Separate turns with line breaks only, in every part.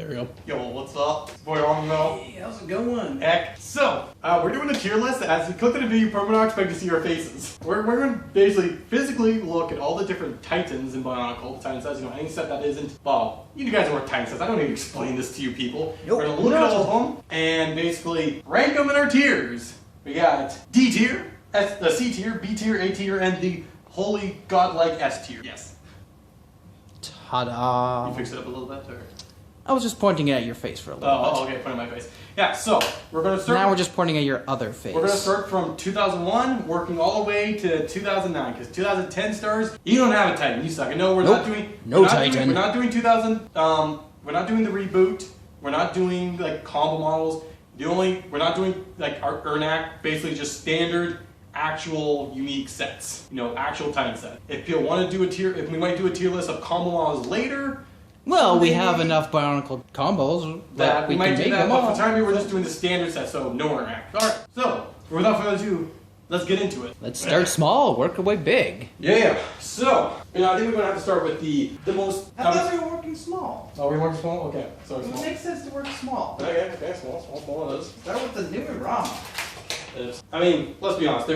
There we go.
Yo, what's up? It's boy Onvermel.
Hey, how's it going?
Heck. So, we're doing a tier list. As you click on the video, you probably not expect to see our faces. We're going to basically physically look at all the different Titans in Bionicle Titan sets. You know, any set that isn't. Well, you guys know what Titan sets. I don't need to explain this to you people.
Nope.
We're going to look at all of them and basically rank them in our tiers. We got D tier, the C tier, B tier, A tier, and the holy godlike S tier. Yes.
Ta-da!
You fix it up a little bit, or?
I was just pointing at your face for a little
Oh, okay, pointing at my face. Yeah, so we're going to start.
Now we're just pointing at your other face.
We're going to start from 2001, working all the way to 2009, because 2010 stars, you don't have a Titan, you suck. I know we're not doing...
No Titan.
We're not doing 2000, we're not doing the reboot, we're not doing, like, combo models. We're not doing, like, our Ernak, basically just standard, actual, unique sets. You know, actual Titan set. If you want to do a tier, if we might do a tier list of combo models later...
Well, we have enough Bionicle combos that we
might
can
do
make
that,
them
but
all.
for the time being, we're just doing the standard set, so no Ernak. Alright, so, without further ado, let's get into it.
Let's start small, work our way big.
Yeah. So, you know, I think we're gonna have to start with the most.
I thought we were working small.
Oh, we working small? Okay. So
It
small.
makes sense to work small.
Okay, small it is.
Start with the new Rama.
It is. I mean, let's be honest,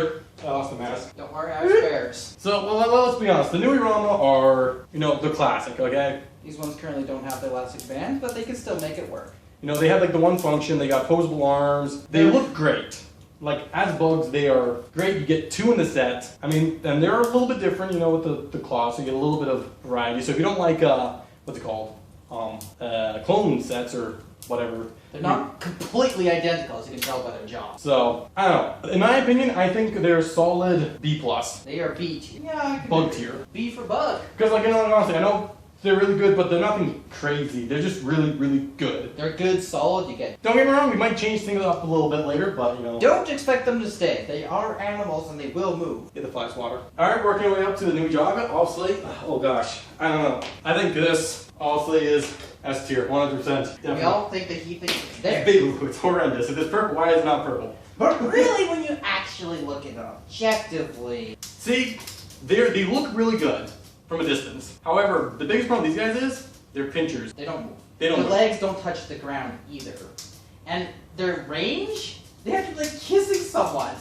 I lost the mask.
Don't worry, I have spares.
So, well, let's be honest, the new Irama are, you know, the classic, okay?
These ones currently don't have the elastic band, but they can still make it work.
You know, they have like the one function, they got posable arms, they look great. Like, as bugs, they are great. You get two in the set. I mean, and they're a little bit different, you know, with the claws, so you get a little bit of variety. So if you don't like, what's it called? Clone sets or whatever.
They're not completely identical, as you can tell by their jaws.
So, I don't know. In my opinion, I think they're solid B+.
They are B tier. Yeah, I can
Bug
agree.
tier.
B for bug.
Because, like, you know, honestly, I know they're really good, but they're nothing crazy. They're just really, really good.
They're good, solid, you get.
Don't get me wrong, we might change things up a little bit later, but, you know.
Don't expect them to stay. They are animals and they will move.
Get the fly swatter. Alright, working our way up to the new Jaga, obviously. Oh gosh, I don't know. I think this, obviously, is S tier, 100%. Definitely.
We all think that he thinks it's there.
It's horrendous. If it's purple, why is it not purple?
But really, when you actually look at it objectively...
See, they look really good from a distance. However, the biggest problem with these guys is, they're pinchers.
They don't move.
They don't
Their
move.
legs don't touch the ground either. And their range? They have to be like kissing someone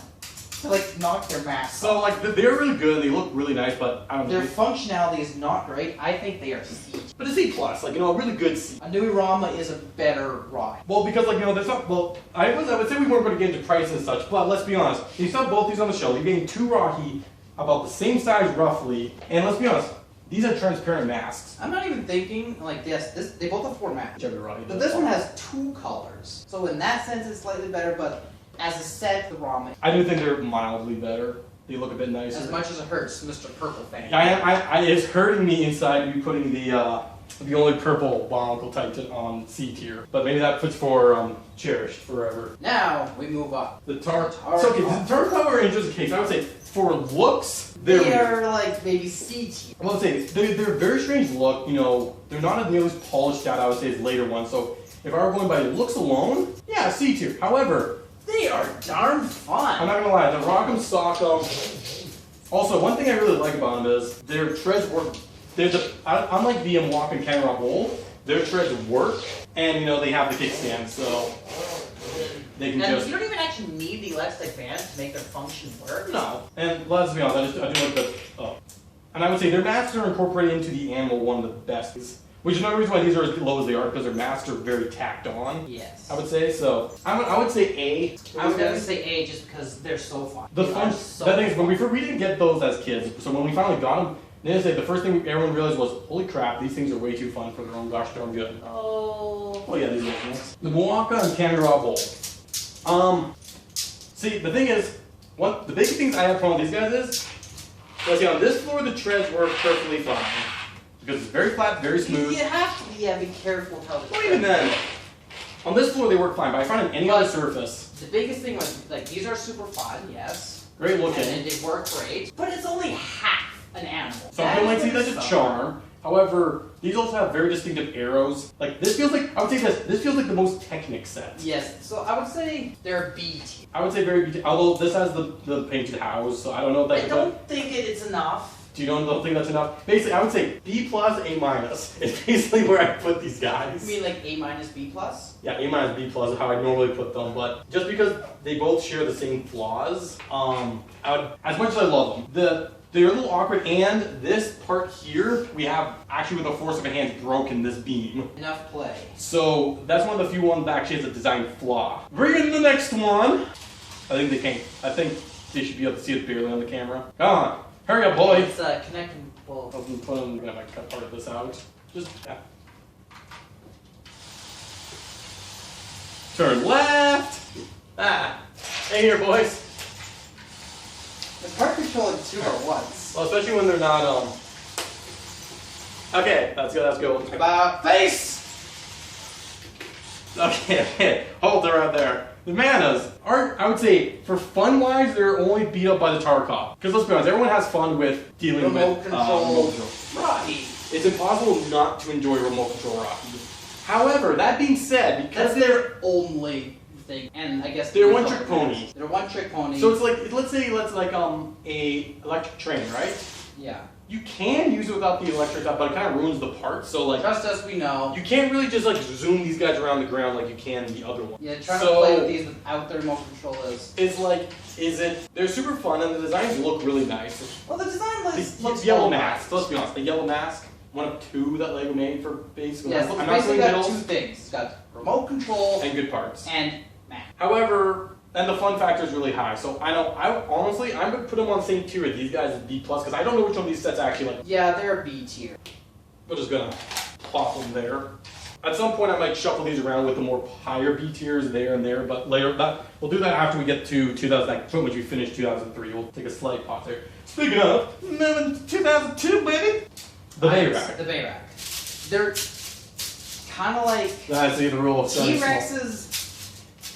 to like knock their mask
So,
off.
like, they're really good, and they look really nice, but I don't know.
Their functionality is not great. I think they are C.
But a C+, like, you know, a really good C.
A new Rama is a better ride.
Well, because, like, you know, there's not, well, I would say we weren't going to get into price and such, but let's be honest. You saw both these on the show. You're getting two Rocky, about the same size roughly, and let's be honest, these are transparent masks.
I'm not even thinking like this. They both have 4 matches.
Whichever Rocky
But
does.
this one has 2 colors. So in that sense, it's slightly better. But as a set, the Rama,
I do think they're mildly better. They look a bit nicer.
as much as it hurts, Mr. Purple fan.
It's hurting me inside to be putting the only purple Bionicle Titan on C tier. But maybe that puts for cherished forever.
Now we move up.
The Tar so okay, the Tar Power are just a case. I would say for looks,
They
they're
are like maybe C tier.
I would say they're a very strange look. You know, they're not as nearly as polished out, I would say, as later ones. So if I were going by looks alone, yeah, C tier. However,
They are darn
I'm
fun.
not gonna lie, the Rock'em Sock'em. Also, one thing I really like about them is their treads work. Unlike the Walk and Camera Bowl, their treads work, and you know they have the kickstand, so they can
And
just.
you don't even actually need the elastic band to make their function work.
No, and let's be honest, I do like the. And I would say their masks are incorporated into the animal one of the best. Which is another reason why these are as low as they are, because their masks are very tacked on.
Yes.
I would say so. I would say A.
I was gonna say A just because they're so fun.
The
They
fun.
are so
The thing is, we didn't get those as kids, so when we finally got them, the first thing everyone realized was, holy crap, these things are way too fun for their own gosh darn good.
Oh.
Oh yeah, these are nice. The Moaka and Canada Bowl. See, the thing is, the biggest things I have problem with these guys is, see, on this floor the treads work perfectly fine. Because it's very flat, very smooth.
You have to be careful with how the
Well, even then, on this floor they work fine, but I find on any other surface,
The biggest thing was, like, these are super fun, yes.
great looking.
And they work great. But it's only half an animal.
Some people might see that as a charm. However, these also have very distinctive arrows. Like, this feels like, I would say this feels like the most Technic set.
Yes, so I would say they're B tier.
I would say very, although this has the painted house, so I don't know if that
I don't think it's enough.
Do you don't think that's enough? Basically, I would say B plus, A minus is basically where I put these guys.
You mean like A minus, B plus?
Yeah, A minus, B plus is how I normally put them, but just because they both share the same flaws, as much as I love them, they're a little awkward, and this part here, we have actually with the force of a hand broken this beam.
Enough play.
So that's one of the few ones that actually has a design flaw. Bring in the next one. I think they can't. I think they should be able to see it barely on the camera. Come on, hurry up, boy.
It's connecting. Well,
I'm gonna cut part of this out. Just yeah. Turn left. Hey here, boys.
the part controlling two at once.
Well, especially when they're not Okay, that's good. That's good.
About face.
Okay. Hold it right there. The Manas are, I would say, for fun-wise, they're only beat up by the Tarkov. Because let's be honest, everyone has fun with dealing
Remote
with
control.
remote control.
Rocky.
It's impossible not to enjoy remote control Rocky. However, that being said, because
That's their only thing, and I guess
they're one-trick pony.
They're one-trick pony.
So it's like, let's say, a electric train, right?
Yeah.
You can use it without the electric stuff, but it kind of ruins the part. So like,
Just as we know.
you can't really just like zoom these guys around the ground like you can the other one.
Yeah, trying to play with these without their remote control is.
It's like, they're super fun and the designs look really nice.
Well, the design
The
looks
yellow
all
mask,
right.
let's be honest, the yellow mask, one of two that Lego made for basically.
Yes,
I'm
it's
not
basically
doing
got two
middles
things. It's got remote control
and good parts.
and map.
However, and the fun factor is really high. So I'm gonna put them on the same tier with these guys as B plus because I don't know which one of these sets actually like.
Yeah, they're a B tier.
We're just gonna plop them there. At some point, I might shuffle these around with the more higher B tiers there and there, but later, we'll do that after we get to 2000, which we finished 2003. We'll take a slight pause there. Speaking of, moving to 2002, baby. The Bayrack.
The Bayrack. They're kind of like
That's the rule of starting small.
T-Rex's.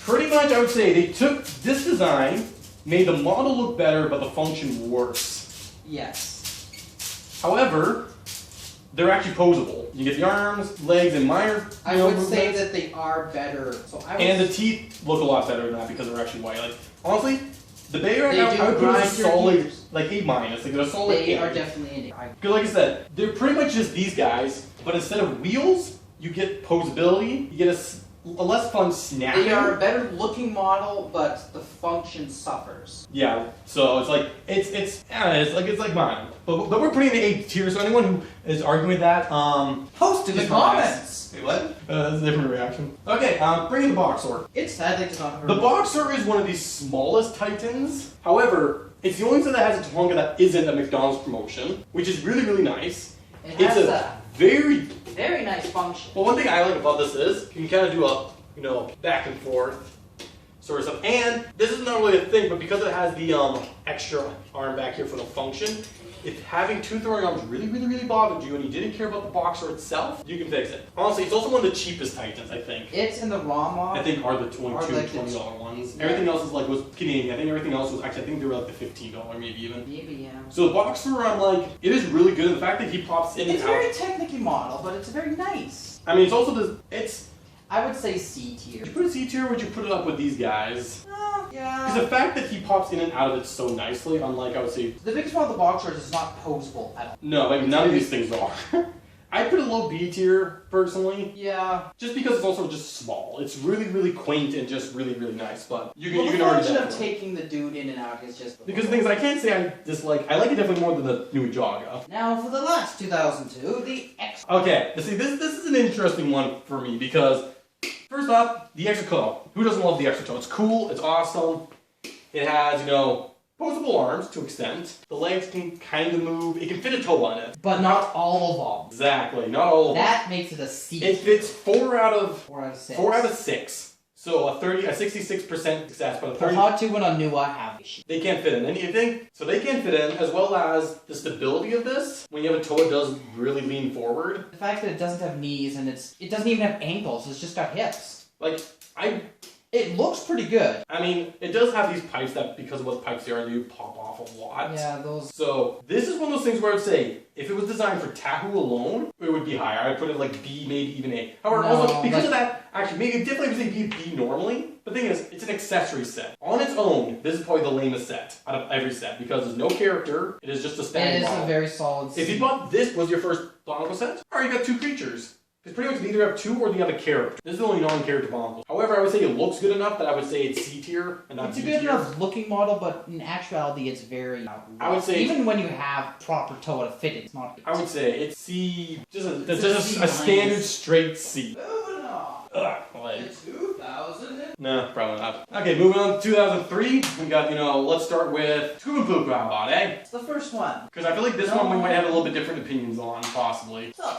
Pretty much, I would say they took this design, made the model look better, but the function worse.
Yes.
However, they're actually posable. You get the arms, legs, and minor.
I would say that they are better. So I would
And the teeth look a lot better than that because they're actually white. Like honestly, the Bayrack
They
I would put as
grind
a
your
solid
gears.
like A minus. Like they're a solid
They
A.
are definitely indie.
Because like I said, they're pretty much just these guys, but instead of wheels, you get posability. You get a less fun snapping.
They are a better looking model, but the function suffers.
Yeah, so it's like it's like mine, but we're putting the A tier. So anyone who is arguing that,
Post in the
just don't ask.
comments.
Wait, what? That's a different reaction. Okay, bring in the Boxer.
It's sadly does not hurt.
The Boxer is one of the smallest Titans. However, it's the only set that has a Tonga that isn't a McDonald's promotion, which is really really nice.
It
It's
has
a very
very nice function.
well. One thing I like about this is you can kind of do a back and forth sort of stuff. And this is not really a thing, but because it has the extra arm back here for the function, if having two throwing arms really, really, really bothered you and you didn't care about the Boxer itself, you can fix it. Honestly, it's also one of the cheapest Titans, I think.
It's in the raw mod.
I think are the
Are like the
$20 ones.
Yeah.
Everything else is like was Canadian. I think everything else was actually I think they were like the $15 maybe even.
Maybe, yeah.
So the Boxer, I'm like, it is really good. The fact that he pops in
It's
and out.
very technically model, but it's very nice.
I mean, it's also it's.
I would say C tier.
Would you put it C tier or would you put it up with these guys?
Yeah.
Because the fact that he pops in and out of it so nicely, unlike I would say,
The biggest one of the Boxers is not posable at all.
no, like none of these things are. I put a low B tier personally,
Yeah.
just because it's also just small. It's really, really quaint and just really, really nice. But you
Well,
can
the
already
function of
that.
taking the dude in and out is just.
Because the things I can't say I dislike. I like it definitely more than the new Jaga.
Now for the last 2002, the X.
Okay, see this is an interesting one for me because first off, the Exoco. Who doesn't love the Exoco? It's cool. It's awesome. It has posable arms to extent. The legs can kind of move. It can fit a toe on it.
But not all of them.
Exactly, not all of them.
That makes it a C.
It fits 4 out of
4 out of 6.
4 out of 6. So a 66% success, but a
The
30.
Hot 2 and Anua have issues.
They can't fit in anything. So they can't fit in, as well as the stability of this. When you have a toe, it does really lean forward.
The fact that it doesn't have knees and it doesn't even have ankles. It's just got hips.
Like
It looks pretty good.
I mean, it does have these pipes that, because of what pipes they are, they do pop off a lot.
Yeah, those.
So, this is one of those things where I would say, if it was designed for Tahu alone, it would be higher. I'd put it like B, maybe even A. However,
No,
also, because of that, actually, maybe definitely would say B normally. The thing is, it's an accessory set. On its own, this is probably the lamest set out of every set, because there's no character, it is just a standard model.
It is a very solid set.
If you bought this was your first Bionicle set, alright, you got 2 creatures. Because pretty much you either have 2 or you have a character. This is the only non-character Bionicle. However, I would say it looks good enough that I would say it's C tier and not
It's a
B
good
tier.
enough looking model, but in actuality, it's very.
I would say
even when you have proper toe to fit it, it's not.
I would say it's C, just
C
a standard straight C.
Moving on.
Ugh, like,
It's 2000.
nah, probably not. Okay, moving on to 2003. We got, let's start with Scoop and Poop Robot, eh?
It's the first one.
Because I feel like this one we might have a little bit different opinions on, possibly.
So,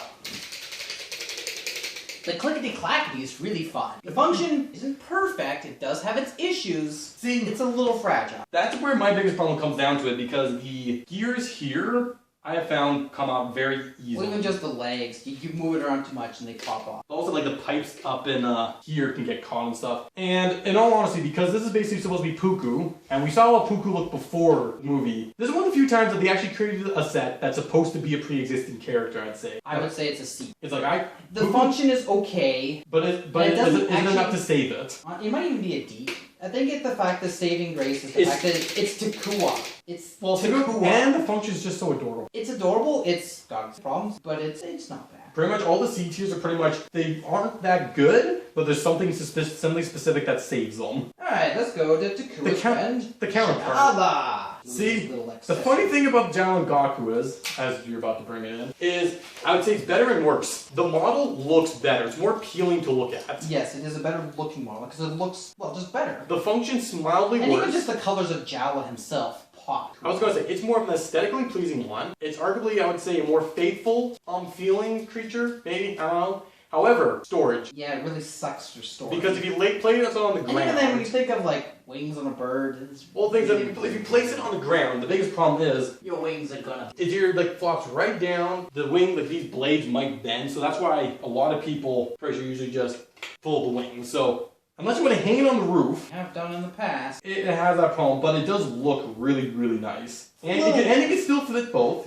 the clickety-clackety is really fun. The function isn't perfect, it does have its issues.
See,
It's a little fragile.
that's where my biggest problem comes down to it, because the gears here, I have found, come out very easily.
Well, even just the legs, you move it around too much and they pop off.
Also, like the pipes up in here can get caught and stuff. And in all honesty, because this is basically supposed to be Puku, and we saw what Puku looked before the movie, this is one of the few times that they actually created a set that's supposed to be a pre-existing character, I'd say.
I would say it's a C.
It's like,
The
Puku,
function is okay.
but
doesn't
isn't enough to save it.
It might even be a D. I think the fact that saving grace is the fact that it's Takua. It's Takua.
And the function is just so adorable.
It's adorable, it's got its problems, but it's not bad.
Pretty much all the C tiers are pretty much, they aren't that good, but there's something specific that saves them.
Alright, let's go to Takua's friend.
The counterpart.
Java.
See, the funny thing about Jao and Gaku is, as you're about to bring it in, is I would say it's better and worse. The model looks better. It's more appealing to look at.
Yes, it is a better looking model because it looks, well, just better.
The function's mildly
And
worse.
even just the colors of Jawa himself pop.
I was going to say, it's more of an aesthetically pleasing one. It's arguably, I would say, a more faithful feeling creature, maybe, I don't know. However, storage.
Yeah, it really sucks for storage.
Because if you play it on the ground...
And even then, when you think of, like, wings on a bird, it's
well, things
really
if you place it on the ground, the biggest problem is...
your wings are gonna...
Is your, flops right down, the wing, these blades might bend, so that's why a lot of people, pretty sure, usually just fold the wings. So, unless you want to hang it on the roof...
Have done in the past.
It has that problem, but it does look really, really nice. And it can still fit both,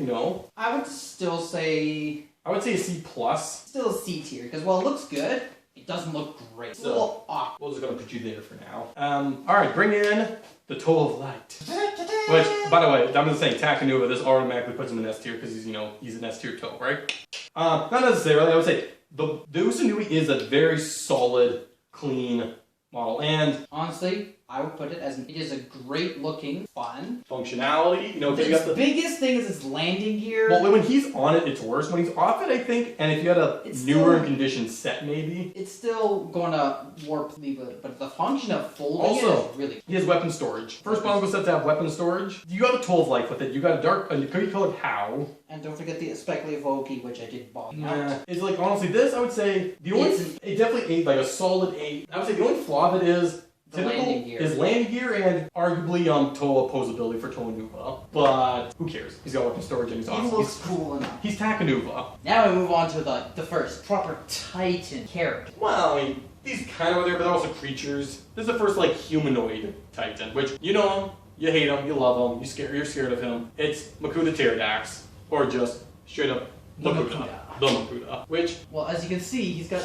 I would still say...
I would say a C+.
Still a C tier, because while it looks good, it doesn't look great. It's a little awkward.
We're just going to put you there for now. Alright, bring in the Toe of Light. Which, by the way, I'm just saying, Takanuva, this automatically puts him in S tier, because he's an S tier toe, right? Not necessarily, I would say, the Usanui is a very solid, clean model, and...
honestly, I would put it as it is a great looking, fun
functionality.
The biggest thing is its landing gear.
Well, when he's on it, it's worse. When he's off it, I think, and if you had a newer and conditioned set, maybe.
It's still going to warp the, but the function of folding it is really.
He has weapon storage. First Bionicle set to have weapon storage. You got a 12 life with it. You got a colored How.
And don't forget the Speckly Evoke, which I did buy.
Yeah. It's like, honestly, this, I would say, it definitely 8, like a solid 8. I would say the only flaw of it is
landing gear.
Is landing gear and arguably Toa opposability for Takanuva. But who cares? He's got weapon storage and he's awesome.
He looks cool enough.
He's Takanuva.
Now we move on to the first proper Titan character.
Well, I mean, these kind of are there, but they're also creatures. This is the first humanoid Titan, which you know him, you hate him, you love him, you're scared of him. It's Makuta Pterodax, or just straight up Makuta. The Makuta. Which,
well, as you can see, he's got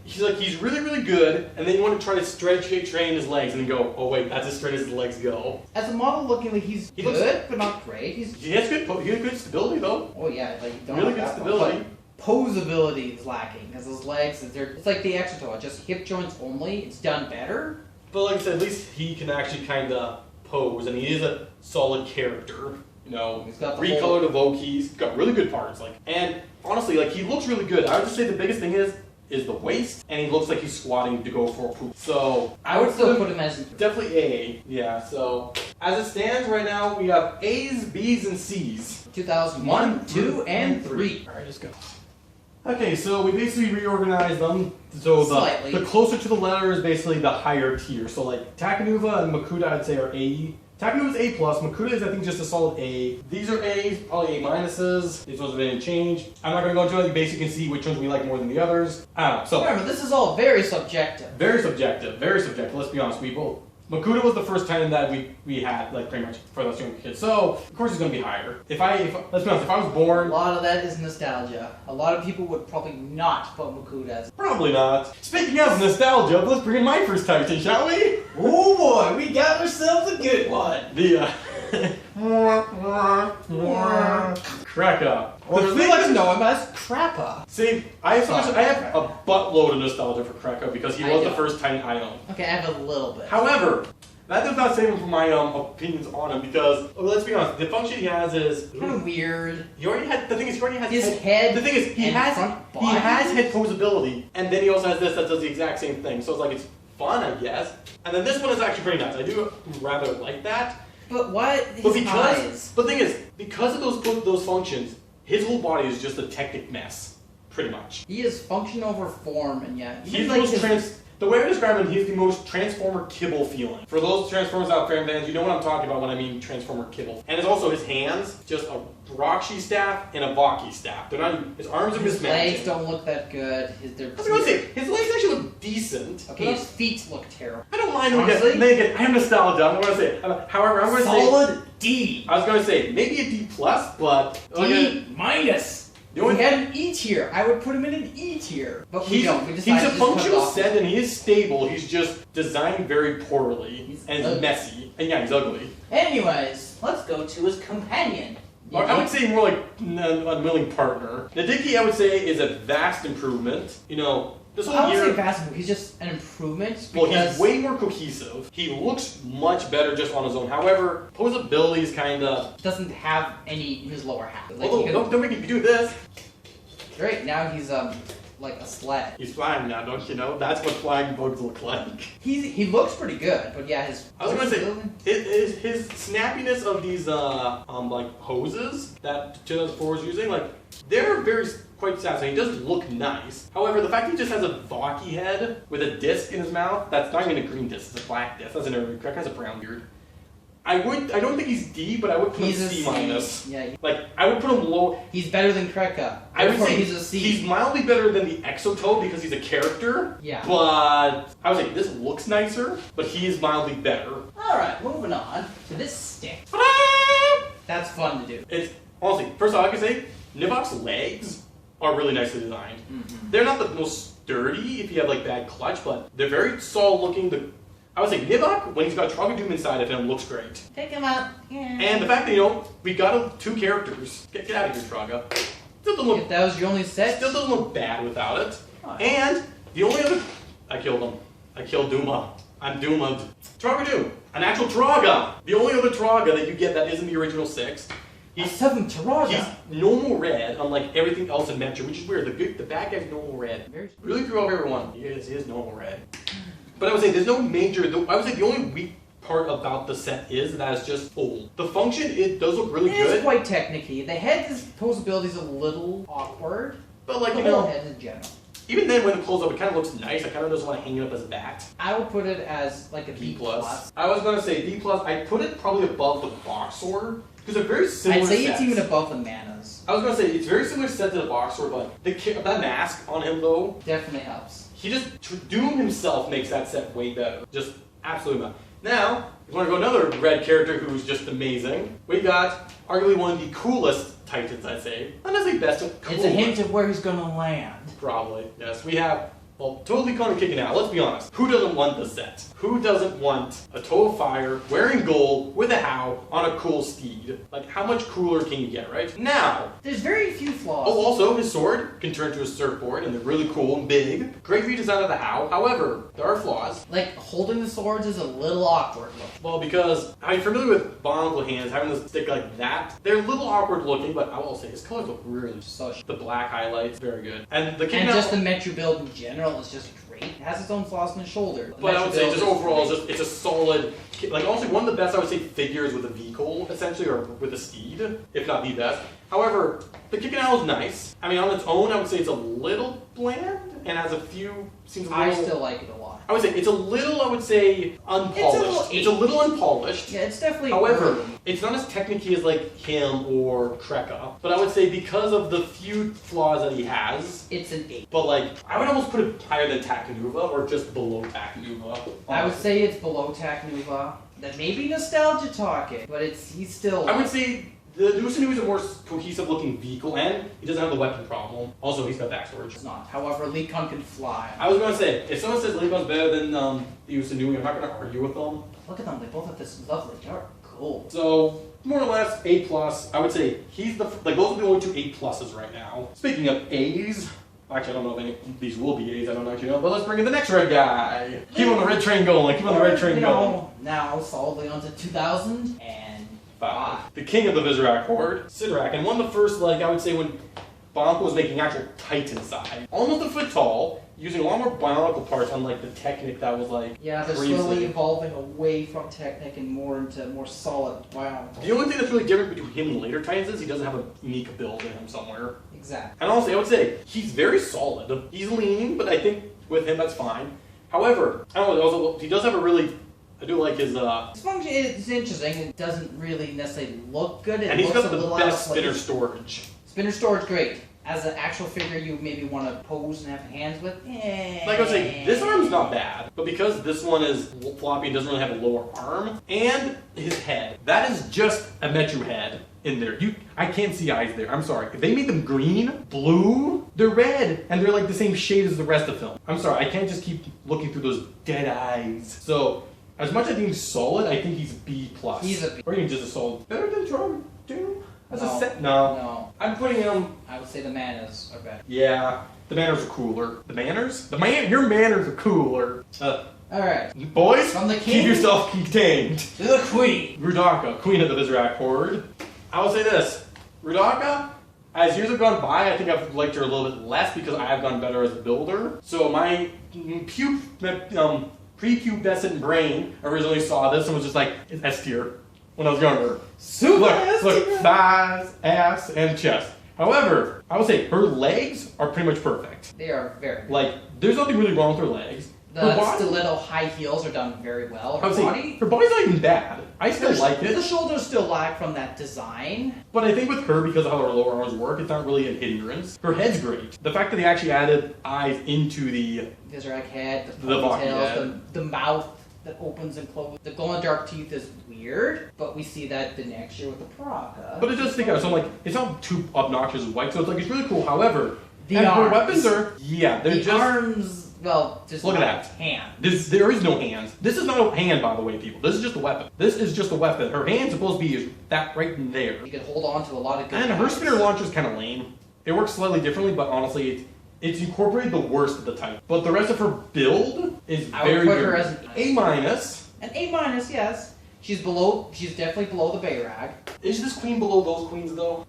he's really, really good, and then you want to try to train his legs, and then go, oh wait, that's as straight as his legs go.
As a model looking like he's good, but not great.
He has good stability though.
Oh yeah, don't
really good stability.
Posability is lacking, because his legs, it's like the Exotoa, just hip joints only, it's done better.
But like I said, at least he can actually kind of pose, and he is a solid character.
He's got the
recolored Evoke, he's got really good parts, and honestly, he looks really good. I would just say the biggest thing is the waist, and he looks like he's squatting to go for a poop. So
I would still put him as
definitely A. Yeah. So as it stands right now, we have A's, B's, and C's.
2001, 2, and 3.
All right, let's go. Okay, so we basically reorganized them. So the closer to the letter is basically the higher tier. So Takanuva and Makuta, I'd say, are A Taku is A+, Makuta is I think just a solid A. These are A's, probably A minuses. These ones have been changed. I'm not going to go into it. You basically can see which ones we like more than the others. I don't know. So
remember, this is all very subjective.
very subjective. Very subjective. Let's be honest. Makuta was the first Titan that we had, like, pretty much for those young kids. So, of course, he's going to be higher. Let's be honest, if I was
A
born...
lot of that is nostalgia. A lot of people would probably not put Makuta as...
Probably not. Speaking of nostalgia, let's bring in my first Titan, shall we?
Oh boy, we got ourselves a good one.
The, Kreka.
Or we like to know him as Crappa.
See, I have a buttload of nostalgia for Kreka because he was the first Titan I owned.
Okay, I have a little bit.
However, that does not save him from my opinions on him because, let's be honest, the function he has is
kind of weird.
The thing is, he already has
his head.
The thing is, he has head posability, and then he also has this that does the exact same thing. So it's like it's fun, I guess. And then this one is actually pretty nice. I do rather like that.
But what?
But the thing is, because of those functions, his whole body is just a technic mess, pretty much.
He is function over form, and yet
he's like the way I describe him, he's the most Transformer kibble feeling. For those Transformers out there, fans, you know what I'm talking about when I mean Transformer kibble. And it's also his hands, just a Roxy staff and a Vaki staff. They're not. His arms are mismatched.
His legs don't look that good.
I was gonna say his legs actually look decent.
Okay, his feet look terrible.
I don't mind him again. I have nostalgia. I'm gonna say. However, I'm gonna say
solid D.
I was gonna say maybe a D+, but
D minus. If we had an E tier, I would put him in an E tier. But we don't. We decided
he's a functional set and he is stable. He's just designed very poorly and messy. And yeah, he's ugly.
Anyways, let's go to his companion.
I would say more like an unwilling partner. Nadiki, I would say, is a vast improvement. You know, this whole year...
I would say vast improvement. He's just an improvement.
Well, he's way more cohesive. He looks much better just on his own. However, posability is kind of...
doesn't have any in his lower half. Like,
don't make me do this.
Great, now he's like a sled.
He's flying now, don't you know? That's what flying bugs look like.
He looks pretty good, but yeah,
I was gonna say his snappiness of these like hoses that 2004 was using, like they're quite satisfying. He does look nice. However, the fact he just has a Vaki head with a disc in his mouth, that's not even a green disc, it's a black disc. That's Crack has a brown beard. I don't think he's D, but I would put him C minus.
Yeah.
Like, I would put him low.
He's better than Kreka.
I would say
he's a C.
He's mildly better than the Exotoad because he's a character.
Yeah.
But I would say this looks nicer, but he is mildly better.
Alright, moving on to this stick. That's fun to do.
It's, honestly, first off, I can say, Nibok's legs are really nicely designed. Mm-hmm. They're not the most sturdy if you have, like, bad clutch, but they're very solid looking. I would say Nibok, when he's got Traga Doom inside of him, looks great.
Take him out. Yeah.
And the fact that, we got 2 characters. Get out of here, Traga. Still doesn't look,
if that was your only set?
Still doesn't look bad without it.
Oh,
and the only other... I killed him. I killed Duma. I'm doomed. Traga Doom. An actual Traga. The only other Traga that you get that isn't the original 6.
He's 7 Traga.
He's normal red, unlike everything else in Metro, which is weird. The bad guy's normal red. Really threw off everyone. He is normal red. But I would say there's no major... I would say the only weak part about the set is that it's just old. The function, it does look really good.
It is quite technicky. The head's posability is a little awkward.
But like,
the whole head in general.
Even then, when it pulls up, it kind of looks nice. I kind of just want to hang it up as a bat.
I would put it as like a B+.
I was going to say D+. I'd put it probably above the Boxor. Because they're very similar
I'd say
sets.
it's even above the Manas.
I was going to say, it's very similar set to the Boxor, but that mask on him, though...
definitely helps.
He just, Doom himself makes that set way better. Just absolutely not. Now, if you want to go another red character who's just amazing, we got arguably one of the coolest Titans, I'd say. Not necessarily best, but cool.
It's a hint of where he's going to land.
Probably, yes. We have, well, totally Connor kicking out. Let's be honest. Who doesn't want the set? Who doesn't want a toe of fire, wearing gold, with a how, on a cool steed? Like, how much cooler can you get, right? Now...
there's very few flaws.
Oh, also, his sword can turn to a surfboard, and they're really cool and big. Great redesign of the how. However, there are flaws.
Like, holding the swords is a little awkward looking.
Well, because I'm familiar with Bionicle hands, having the stick like that, they're a little awkward looking, but I will say his colors look really such. The black highlights, very good. And
just the Metro build in general is just great. It has its own flaws in the shoulder.
But I would say just overall, it's a solid, like honestly one of the best I would say figures with a vehicle, essentially, or with a steed, if not the best. However, the Kick and Owl is nice. I mean, on its own, I would say it's a little bland. and has a few, seems a little...
I still like it a lot.
I would say it's a little, unpolished. It's a little unpolished.
Yeah, it's definitely...
However,
early.
it's not as technical as like him or Krekka. But I would say because of the few flaws that he has,
it's an 8.
but like, I would almost put it higher than Takanuva or just below Takanuva.
I would say it's below Takanuva. That may be nostalgia talking, but he's still...
I would say the Usanu is a more cohesive looking vehicle, and he doesn't have the weapon problem. Also, he's got back storage.
It's not. However, Lee-Kun can fly.
I was going to say, if someone says Lee-Kun's better than the Usanu, I'm not going to argue with them.
Look at them. They both have this lovely dark gold.
So, more or less, A+. I would say he's the... Like, those are the only 2 A+'s right now. Speaking of A's... Actually, I don't know if any of these will be A's, I don't actually know. But let's bring in the next red guy. Keep on the red train going. Keep on the red train going.
Now, solidly onto 2005.
The king of the Vizrak horde, Sidrak, and one of the first, like, I would say when Bionicle was making actual Titan side. Almost a foot tall, using a lot more Bionicle parts on, like, the Technic that was, like,
yeah, they're
crazy.
slowly evolving away from Technic and more into more solid Bionicle.
The only thing that's really different between him and later Titans is he doesn't have a unique build in him somewhere.
Exactly.
And honestly, I would say he's very solid. He's lean, but I think with him that's fine. However, I don't know, also, he does have a really... I do like his
His function is interesting. It doesn't really necessarily look good.
And he's got the best spinner storage.
Spinner storage, great. As an actual figure you maybe want to pose and have hands with,
Like I was saying, this arm's not bad, but because this one is floppy and doesn't really have a lower arm, and his head, that is just a Metru head in there. I can't see eyes there. I'm sorry. If they made them green, blue, they're red, and they're like the same shade as the rest of the film. I'm sorry. I can't just keep looking through those dead eyes. So, as much as I think he's solid, I think he's B+.
He's a B.
Or even just a solid. Better than Drum Doom? As a set?
No.
I'm putting him...
I would say the manners are better.
Yeah. The manners are cooler. The manners? Your manners are cooler.
Alright.
Boys,
From the king
keep yourself contained.
to the queen.
Rudaka, queen of the Vizrak horde. I will say this. Rudaka, as years have gone by, I think I've liked her a little bit less because I have gotten better as a builder. So my prepubescent brain originally saw this and was just like, it's S tier when I was younger.
Super
Look, thighs, ass, and chest. However, I would say her legs are pretty much perfect.
They are very good.
Like, there's nothing really wrong with her legs.
The stiletto high heels are done very well.
Her body's not even bad. I still like it.
The shoulders still lack from that design.
But I think with her, because of how her lower arms work, it's not really a hindrance. Her head's great. The fact that they actually added eyes into the
Vizrak head, the
Vaki
ponytails,
head.
the mouth that opens and closes. The glow-in-the-dark teeth is weird, but we see that the next year with the Paraka.
But it does stick out. So I'm like, it's not too obnoxious as white, so it's like, it's really cool. However,
the
her weapons are, they're
the
just...
arms, well, just
look at
not
that.
hand.
There is no hands. This is not a hand, by the way, people. This is just a weapon. This is just a weapon. Her hand's supposed to be that right in there.
You can hold on to a lot of good
And her
guys.
spinner launcher is kind of lame. It works slightly differently, but honestly, it's incorporated the worst of the type. But the rest of her build is very
put
good.
her as an
A-.
An A-, yes. She's definitely below the Bayrag.
Is this queen below those queens, though?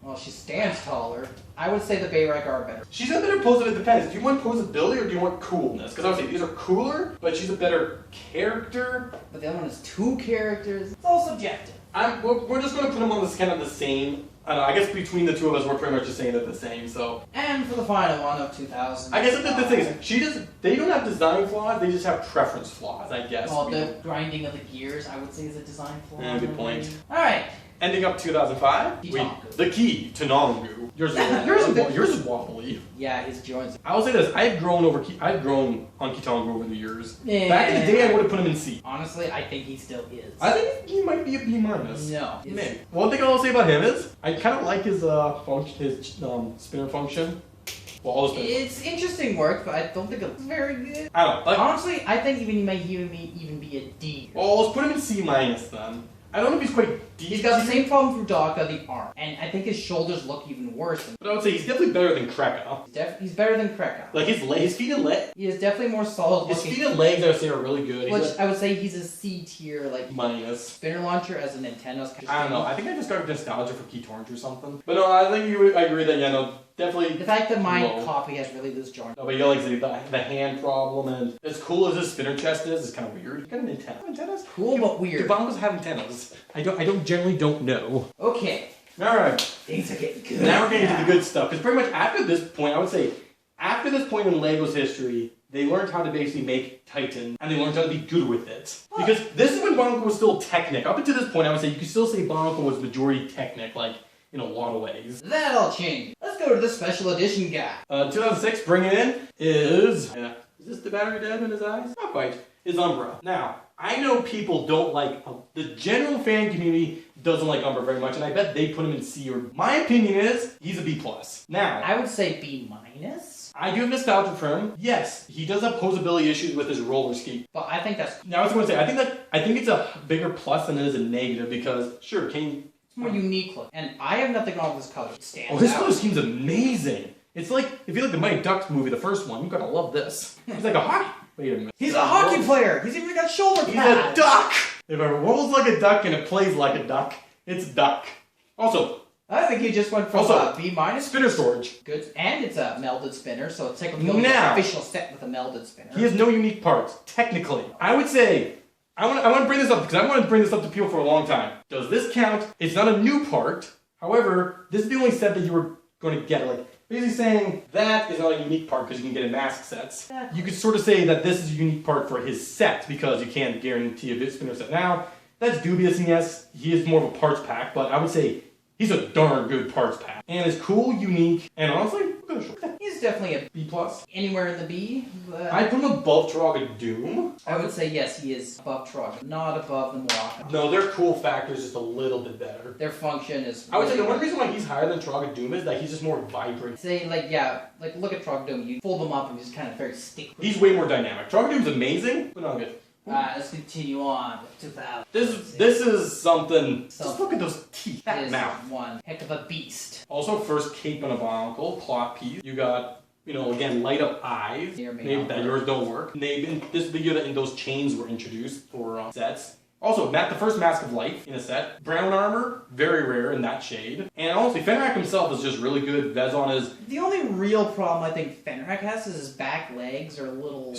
Well, she stands taller. I would say the Bayrag are better.
She's a better pose, it depends. Do you want posability or do you want coolness? Because I would say these are cooler, but she's a better character.
But the other one is 2 characters. It's all subjective.
We're just going to put them on this kind of the same. I guess between the two of us, we're pretty much just saying they're the same, so.
And for the final one of 2000.
I guess the thing is, they don't have design flaws, they just have preference flaws, I guess.
Well, the grinding of the gears, I would say, is a design flaw.
Yeah, good point.
Alright.
Ending up 2005, the key to Nangu. Yours is wobbly.
Yeah, his joints.
I will say this: I've grown on Kitongu over the years.
Yeah.
Back in the day, I would have put him in C.
Honestly, I think he still is.
I think he might be a B-.
No.
Maybe. One thing I'll say about him is I kind of like his spinner function. Well, all the spinner.
It's interesting work, but I don't think it's very good.
I don't know. Like,
honestly, I think he may even be a D.
well, let's put him in C- then. I don't know if he's quite D.
He's got the same problem for Daka, the arm. And I think his shoulders look even worse.
But I would say he's definitely better than Krekka.
He's better than Krekka.
Like his feet and legs.
He is definitely more solid
His
looking.
feet and legs, I would say, are really good.
Which I would say he's a C tier, like
minus.
Spinner launcher as a Nintendo's.
I don't know. I think I just got nostalgia for Key Torrent or something. But no, I think I agree that definitely.
The fact that my copy has really loose joints.
No, but you like the hand problem, and as cool as his spinner chest is, it's kind of weird. You got an antenna. Antennas?
Cool but weird.
Do bombas have antennas? I generally don't know.
Okay.
All right.
Things are getting good.
Now we're getting to the good stuff. Because pretty much after this point, I would say After this point in Lego's history, they learned how to basically make Titan, and they learned how to be good with it. Because this is when Bionicle was still Technic. Up until this point, I would say you could still say Bionicle was majority Technic, like, in a lot of ways.
That all changed. Let's go to the special edition guy.
2006, bringing in is this the battery dead in his eyes? Not quite. Is Umbra. Now, I know people don't like, the general fan community doesn't like Umbra very much, and I bet they put him in C, or my opinion is, he's a B+. Now,
I would say B-.
I do have nostalgia for him. Yes, he does have posability issues with his roller skate.
But I think that's
Now, I was going to say, I think it's a bigger plus than it is a negative, because, sure, Kane...
more unique look. And I have nothing wrong with this color. It stands
Oh, his
out.
color scheme's amazing. It's like, if you look at the Mighty Ducks movie, the first one, you gotta love this. He's like a hockey... Wait a minute.
He's a hockey player! He's even got shoulder
He's
pads!
a duck! If it rolls like a duck and it plays like a duck, it's duck. Also,
I think he just went from B-.
spinner storage.
Good. And it's a melded spinner, so it's technically
Now,
an official set with a melded spinner.
He has no unique parts, technically. I would say, I want to bring this up because I want to bring this up to people for a long time. Does this count? It's not a new part. However, this is the only set that you were going to get. Like, basically saying that is not a unique part because you can get in mask sets. You could sort of say that this is a unique part for his set because you can't guarantee a spinner set. Now, that's dubious, and yes, he is more of a parts pack, but I would say he's a darn good parts pack. And it's cool, unique, and honestly, good show.
He's definitely a
B+.
anywhere in the B.
I put him above Taraga Doom.
I would say yes, he is above Trog, not above the Morocco.
No, their cool factor is just a little bit better.
Their function is.
I would say the one reason why he's higher than Taraga Doom is that he's just more vibrant.
Say look at Trog Doom. You fold them up and he's kind of very sticky.
He's way more dynamic. Taraga Doom's amazing, but not good.
Let's continue on with 2000.
This is something. Just look at those teeth. That
Is
mouth.
one heck of a beast.
Also, first cape on a Bionicle, cloth piece. You got, again, light up eyes. Maybe that yours don't work. This video and those chains were introduced for sets. Also, the first Mask of Life in a set. Brown armor, very rare in that shade. And honestly, Fenrak himself is just really good. Vezon is...
The only real problem I think Fenrak has is his back legs are a little...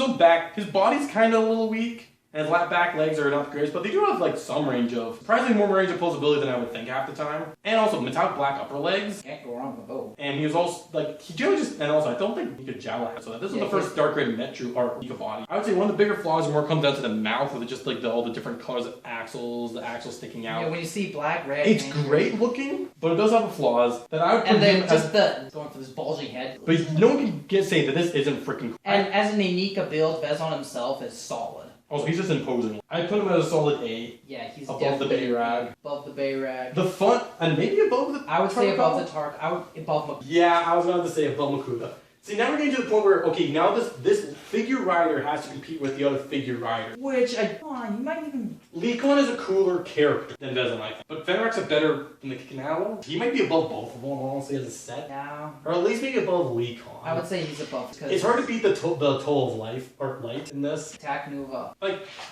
His body's kind of a little weak. And his back legs are not the greatest, but they do have some range of, surprisingly more range of posability than I would think half the time. And also metallic black upper legs.
Can't go wrong with both.
And he was also, he generally and also I don't think he could jowl out. So this is the first dark red Metru or Nika body. I would say one of the bigger flaws more comes down to the mouth with just all the different colors of axles, the axles sticking out.
Yeah, when you see black, red,
it's great looking, but it does have flaws that I would put
and then just going for this bulging head.
But no one can say that this isn't freaking cool.
And as an Anika build, Vezon himself is solid.
Also, he's just imposing. I put him at a solid A.
Yeah, he's
above the Bayrag.
Above the Bayrag.
The font, and maybe above the...
I would say above the Tark. Above Makuta.
Yeah, I was going to say above Makuta. See, now we're getting to the point where, okay, now this figure rider has to compete with the other figure rider.
Which, you might even...
Leekon is a cooler character than Vezon, I think. But Fenrak's a better than the Canalo. He might be above both of them, honestly, as a set.
Yeah.
Or at least maybe above Leekon.
I would say he's above.
It's hard to beat the Toll of Life, or Light, in this.
Taknuva.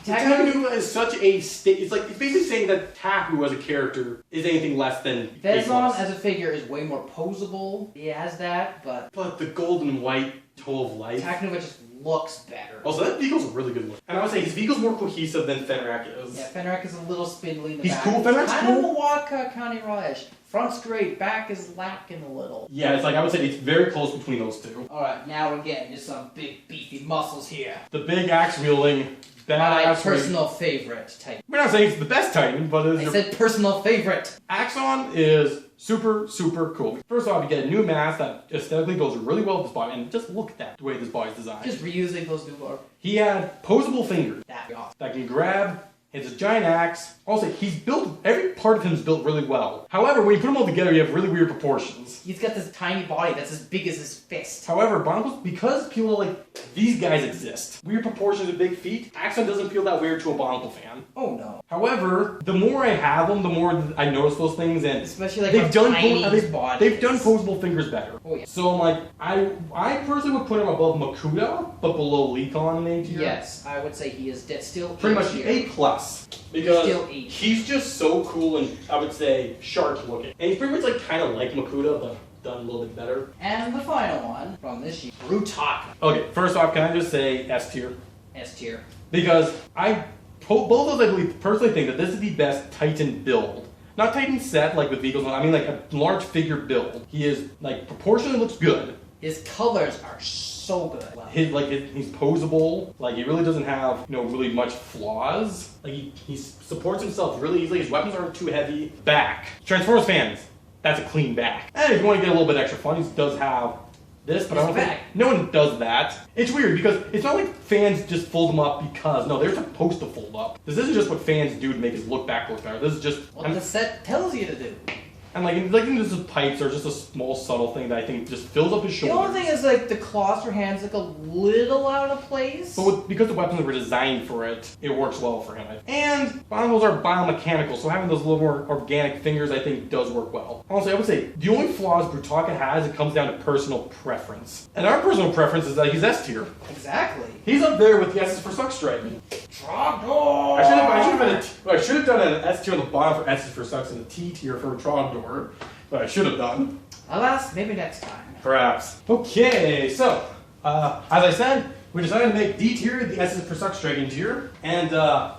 Taknuva is such a state. It's basically saying that Taku as a character is anything less than
Vezon as a figure is way more posable. He has that, but
the gold and white Toll of Life.
Taknuva just looks better.
Also, that vehicle's a really good look. And I would say his vehicle's more cohesive than Fenrak is.
Yeah, Fenrak is a little spindly in the
He's
back.
cool. Fenrak's
kind
cool.
of Milwaukee County Rush. Front's great, back is lacking a little.
Yeah, it's I would say it's very close between those two.
Alright, now we're getting to some big beefy muscles here.
The big axe wielding,
My personal favorite Titan.
We're not saying it's the best Titan, but it's
I said personal favorite.
Axon is super, super cool. First off, you get a new mask that aesthetically goes really well with this body, and just look at that, the way this body's designed.
Just reusing those new arms.
He had posable fingers
That'd be awesome.
that can grab. It's a giant axe. Also, every part of him is built really well. However, when you put them all together, you have really weird proportions.
He's got this tiny body that's as big as his fist.
However, Bionicles, because people are these guys exist. Weird proportions of big feet. Axon doesn't feel that weird to a Bionicle fan.
Oh no.
However, the more I have them, the more I notice those things, and
especially
they've done
body.
They've done posable fingers better.
Oh yeah.
So I personally would put him above Makuta, but below Leekon in A tier.
Yes, I would say he is still
pretty much A+. Because
he's
he's just so cool and I would say sharp looking. And he's pretty much kind of like Makuta, but done a little bit better.
And the final one from this year, Brutaka.
Okay, first off, can I just say S tier?
S tier.
Because both of us, I personally think that this is the best Titan build. Not Titan set, with vehicles, I mean a large figure build. He is, proportionally looks good.
His colors are so good. Wow.
He's posable. Like he really doesn't have really much flaws. Like he supports himself really easily. His weapons aren't too heavy. Back. Transformers fans, that's a clean back. And if you want to get a little bit extra fun, he does have this, but I don't think no one does that. It's weird because it's not like fans just fold them up because no, they're supposed to fold up. This isn't just what fans do to make his look back look better. This is just
what the set tells you to do.
And like this is pipes are just a small subtle thing that I think just fills up his shoulders.
The only thing is like the claws for hands look a little out of place.
But because the weapons were designed for it, it works well for him. And Bionicles are biomechanical, so having those little more organic fingers I think does work well. Honestly, I would say the only flaws Brutaka has, it comes down to personal preference. And our personal preference is that he's S tier.
Exactly.
He's up there with the S's for Suck Strike.
Trogdor!
I should have done an S tier on the bottom for S's for Sucks and a T tier for Trogdor. But I should have done.
Alas, maybe next time.
Perhaps. Okay, so, as I said, we decided to make D tier the S's for Sucks Dragon tier. And,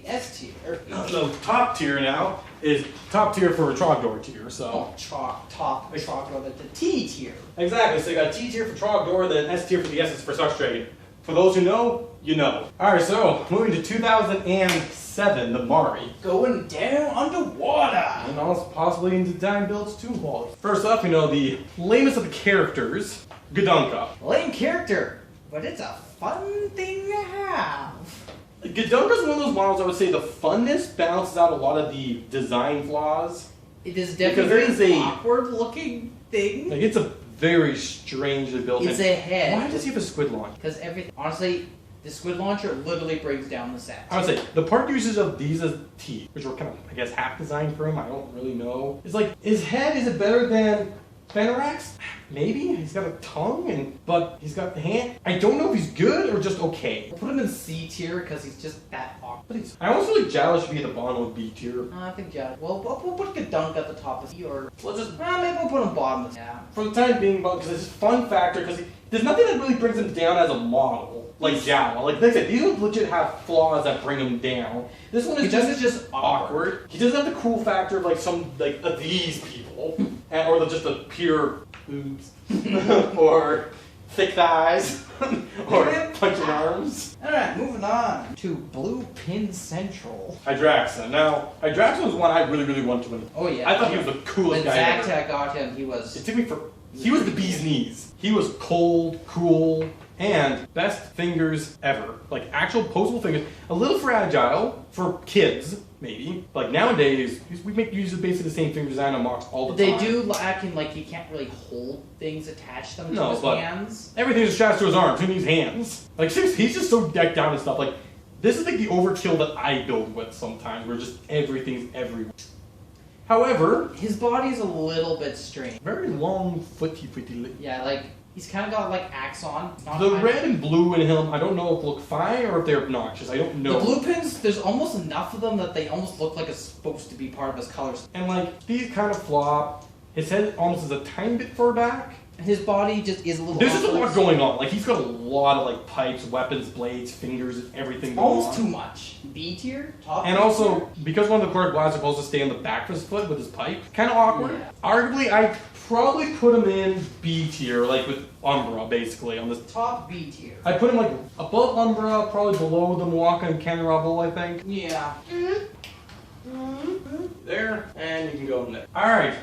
S tier?
the top tier now is top tier for Trogdor tier, so.
Oh, top Trogdor, the T tier.
Exactly, so you got T tier for Trogdor, then S tier for the S's for Sucks Dragon. For those who know, you know. Alright, so, moving to 2007, the Mari.
Going down underwater.
And also possibly into design builds too, Wally. First up, the lamest of the characters, Gadunka.
Lame character, but it's a fun thing to have.
Gadunka's one of those models I would say the funness balances out a lot of the design flaws.
It is definitely an awkward looking thing.
Like, it's a very strangely built.
It's a head.
Why does he have a squid launch?
Because everything, honestly, the squid launcher literally brings down the set.
I would say the part usage of these as teeth, which were kind of, I guess, half designed for him. I don't really know. It's like his head. Is it better than Fenrir's? Maybe. He's got a tongue, but he's got the hand. I don't know if he's good or just okay.
We'll put him in C tier because he's just that awkward.
I almost feel like Jala should be at the bottom of B tier.
I think Jala. Well, we'll put Gadunk at the top of C, or
Let's just
maybe we'll put him bottom of C. Yeah.
for the time being, because it's a fun factor. Because there's nothing that really brings him down as a model, like Jala. Like I said, these ones legit have flaws that bring him down. This one is just awkward. He doesn't have the cool factor of like some of these people, or just the pure boobs, or thick thighs, or punching arms.
Alright, moving on to Blue Pin Central.
Hydraxa. Now, Hydraxa was one I really, really wanted to win.
Oh yeah.
I thought he was the coolest
when
guy ever.
Zactag got him, he was...
It took me for... He was the bee's knees. He was cold, cool, and best fingers ever. Like, actual posable fingers. A little fragile for kids, maybe. Like, nowadays, we use basically the same finger design on Mox all the time.
They do acting like he can't really hold things, attach them to his hands.
Everything's attached to his arms. Who needs hands? Like, seriously, he's just so decked out and stuff. Like, this is like the overkill that I build with sometimes, where just everything's everywhere. However,
his body's a little bit strange.
very long, footy.
Yeah, like, he's kind of got, like, Axon.
The red and blue in him, I don't know if look fine or if they're obnoxious. I don't know.
The blue pins, there's almost enough of them that they almost look like it's supposed to be part of his colors.
And, like, these kind of flop. His head almost is a tiny bit far back.
His body just is a little...
There's just a lot going on. Like, he's got a lot of, like, pipes, weapons, blades, fingers, and everything going
almost
on.
too much. B tier? Top
And
B
also,
tier?
because one of the cord glass is supposed to stay on the back of his foot with his pipe, kind of awkward.
Yeah.
Arguably, I'd probably put him in B tier, like with Umbra, basically, on this.
Top B tier.
I'd put him, like, above Umbra, probably below the Moaka and Kenrabble, I think.
Yeah.
There, and you can go in there. Alright,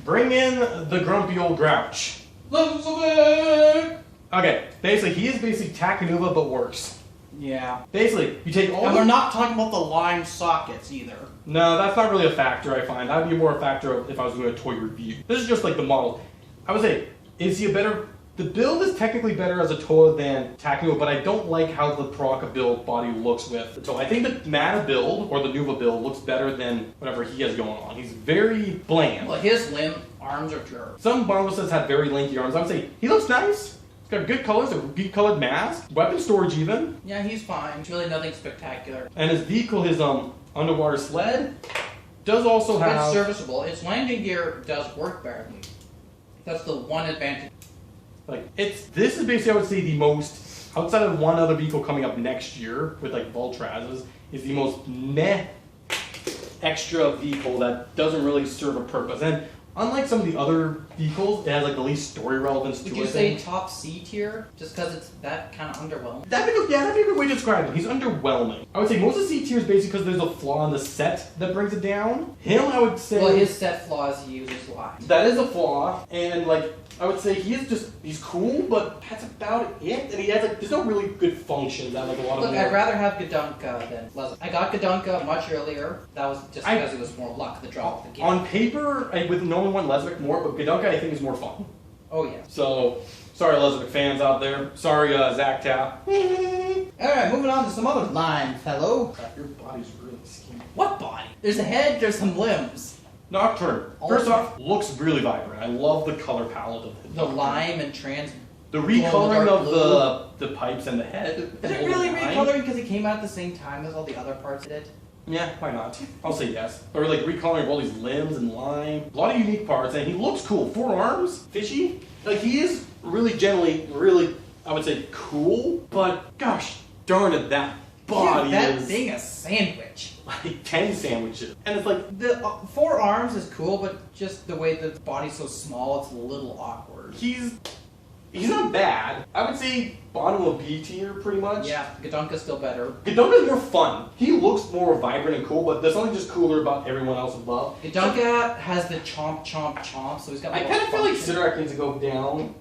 bring in the grumpy old grouch. Okay, basically, he is basically Takanuva, but worse.
Yeah.
Basically, you take all
And we're not talking about the line sockets either.
No, that's not really a factor, I find. That would be more a factor of if I was doing a toy review. This is just like the model. I would say, is he a better... The build is technically better as a toy than Takanuva, but I don't like how the Paraka build body looks with the toy. I think the Mana build, or the Nuva build, looks better than whatever he has going on. He's very bland.
Well, his arms are jerks.
Some Bonelesses have very lanky arms. I would say, he looks nice. He's got good colors, a good colored mask, weapon storage even.
Yeah, he's fine. It's really nothing spectacular.
And his vehicle, his underwater sled, does also have...
It's serviceable. Its landing gear does work barely. That's the one advantage.
Like, this is basically, I would say, the most, outside of one other vehicle coming up next year, with like Voltraz's, is the most meh extra vehicle that doesn't really serve a purpose. And unlike some of the other vehicles, it has like the least story relevance to it.
Would you say top C tier? Just because it's that kind of underwhelming?
That'd be a good way to describe him. He's underwhelming. I would say most of C tier is basically because there's a flaw in the set that brings it down. Him, I would say.
Well, his set flaws he uses a lot.
That is a flaw, and like I would say he's cool, but that's about it. And he has like there's no really good functions that like a lot of.
Look,
more...
I'd rather have Gadunka than Leslie. I got Gadunka much earlier. That was just because it was more luck the draw of the game.
On paper, I would normally want Lesbic more, but Gadunka I think is more fun.
Oh yeah.
So sorry, Lesbic fans out there. Sorry, Zach Tap.
Alright, moving on to some other line, fellow.
Your body's really skinny.
What body? There's a head, there's some limbs.
Nocturne. First off, looks really vibrant. I love the color palette of it.
The lime and trans.
The recoloring
dark
of the pipes and the head.
Is it really recoloring because it came out at the same time as all the other parts did?
Yeah, why not? I'll say yes. Or like recoloring of all these limbs and lime. A lot of unique parts, and he looks cool. 4 arms, fishy. Like he is really generally, really, I would say cool, but gosh darn it, that body
that
is
thing a sandwich.
like 10 sandwiches. And it's like,
The 4 arms is cool, but just the way the body's so small, it's a little awkward.
he's not bad. I would say bottom of B tier pretty much.
Yeah, Gadunka's still better.
Gadunka's more fun. He looks more vibrant and cool, but there's something just cooler about everyone else above.
Gadunka has the chomp, chomp, chomp, so he's got
I
more
kind of feel like
function.
Sidorak needs to go down.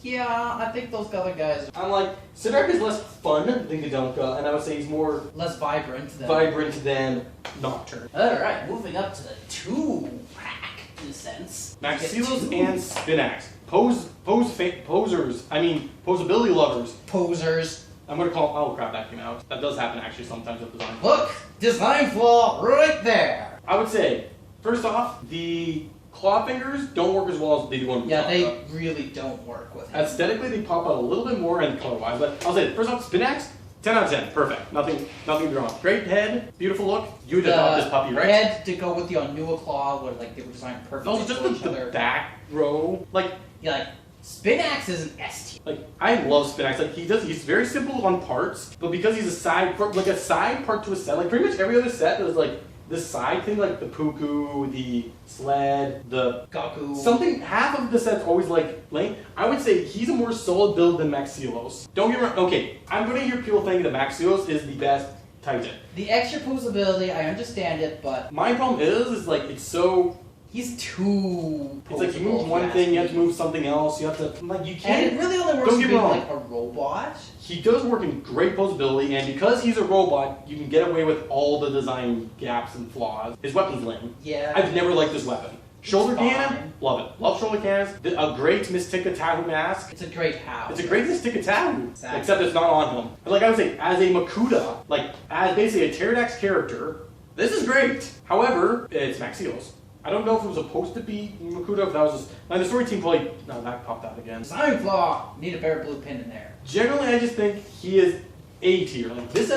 Yeah, I think those other guys are
I'm like, Sidorak is less fun than Gadunka, and I would say he's more
less vibrant than...
vibrant than Nocturne.
Alright, moving up to the 2-pack, in a sense.
Maxilos and Spinax. Posers. I mean, posability lovers.
Posers.
I'm gonna call. Oh crap, that came out. That does happen actually sometimes with design.
Look! Design flaw right there!
I would say, first off, the claw fingers don't work as well as they do on
Yeah, they
Gadunka.
really don't work with him.
Aesthetically, they pop out a little bit more and color-wise, but I'll say, first off, Spinax, 10 out of 10, perfect. Nothing wrong. Great head, beautiful look. You would adopt this puppy, right?
Head to go with the Onua claw, where like they were designed perfectly
Also, just
for each
the
other.
back row, like
Yeah, like Spinax is an S tier.
Like I love Spinax. Like he's very simple on parts, but because he's a side part, like a side part to a set, like pretty much every other set there's like this side thing, like the Puku, the sled, the
Gaku.
something. Half of the set's always like lame. I would say he's a more solid build than Maxilos. Don't get me wrong. Okay, I'm gonna hear people think that Maxilos is the best Titan.
The extra posability, I understand it, but
My problem is like it's so.
he's too
It's like you
posable,
move one
ask
thing, you
me.
have to move something else. You have to like you
And
can't.
it really only works
Don't
for
get me
being
wrong.
like a robot.
He does work in great posability, and because he's a robot, you can get away with all the design gaps and flaws. His weapon's lame.
Yeah.
I've never liked this weapon. Shoulder
It's
cannon,
fine.
love it. Love shoulder cannons. A great Mystica Tahu mask.
It's a great how.
It's a great Mystica Tahu,
Exactly.
except it's not on him. But like I would say, as a Makuta, like as basically a Pterodax character, this is great. However, it's Maxios. I don't know if it was supposed to be Makuta, if that was just... Like, the story team probably... No, that popped out again.
Design flaw. Need a better blue pin in there.
Generally, I just think he is A tier. Like this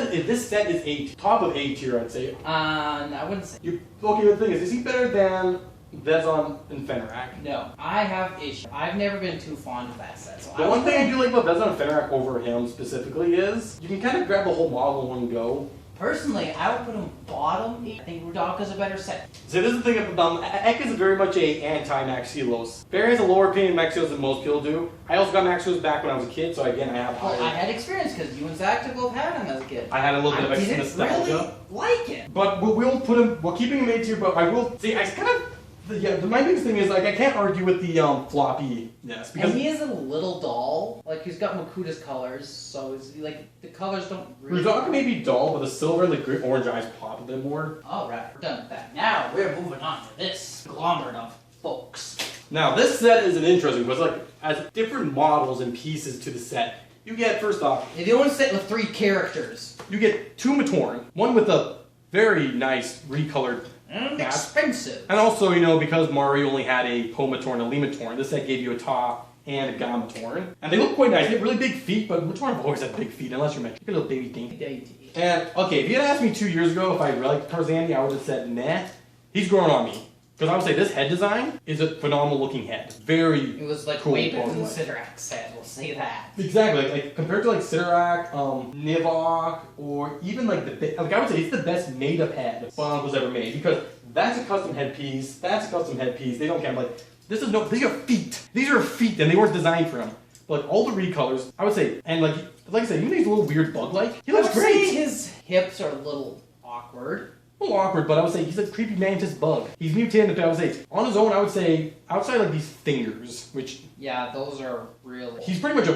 set is top of A tier, I'd say.
I wouldn't say.
Okay, the thing is he better than Vezon and Fenrir?
No, I have issues. I've never been too fond of that set. So
The one thing I do like about Vezon and Fenrir over him specifically is you can kind of grab the whole model in one go.
Personally, I would put him bottom. I think Rudaka's a better set.
So this is the thing about Ek is very much a anti-Maxilos. Barry has a lower opinion of Maxilos than most people do. I also got Maxilos back when I was a kid, so again I have
Well, I
higher.
had experience because you and Zach both had him as a kid.
I had a little bit of
I
extra
didn't
nostalgia.
really like it.
But we'll put him. We're keeping him A tier, but I will say I kind of. My biggest thing is like I can't argue with the floppiness because
And he is a little dull. Like he's got Makuta's colors, so it's like the colors don't really.
Rudaka may be dull, but the silver and the orange eyes pop a bit more.
Alright, we're done with that. Now we're moving on to this conglomerate of folks.
Now this set is an interesting because like as different models and pieces to the set, you get first off
The only set with 3 characters.
you get 2 Matorn, one with a very nice recolored.
And
Yeah.
expensive.
And also, you know, because Mario only had a Pomatorn and a Limatorn, this set gave you a Ta and a Gamatorn. And they look quite nice. They have really big feet, but Matorn have always had big feet, unless you're meant. Look at little baby dinky. And, okay, if you had asked me 2 years ago if I liked Tarzani, I would have said, nah. He's growing on me. Because I would say this head design is a phenomenal looking head. Very
It was like
cool.
way better than Sidorak's head, we'll say that.
Exactly, like compared to like Sidorak, Nivok, or even like the like I would say it's the best made up head Bionicle was ever made because that's a custom headpiece, that's a custom headpiece. They don't care. Like, this is no, these are feet. These are feet, and they weren't designed for him. But like all the recolors, I would say, and like I said, even though he's a little weird bug-like, he looks
I would
great.
say his hips are a little awkward.
A little awkward, but I would say he's a creepy mantis bug. He's mutated, but I would say on his own, I would say outside like these fingers, which
Yeah, those are really.
he's pretty much a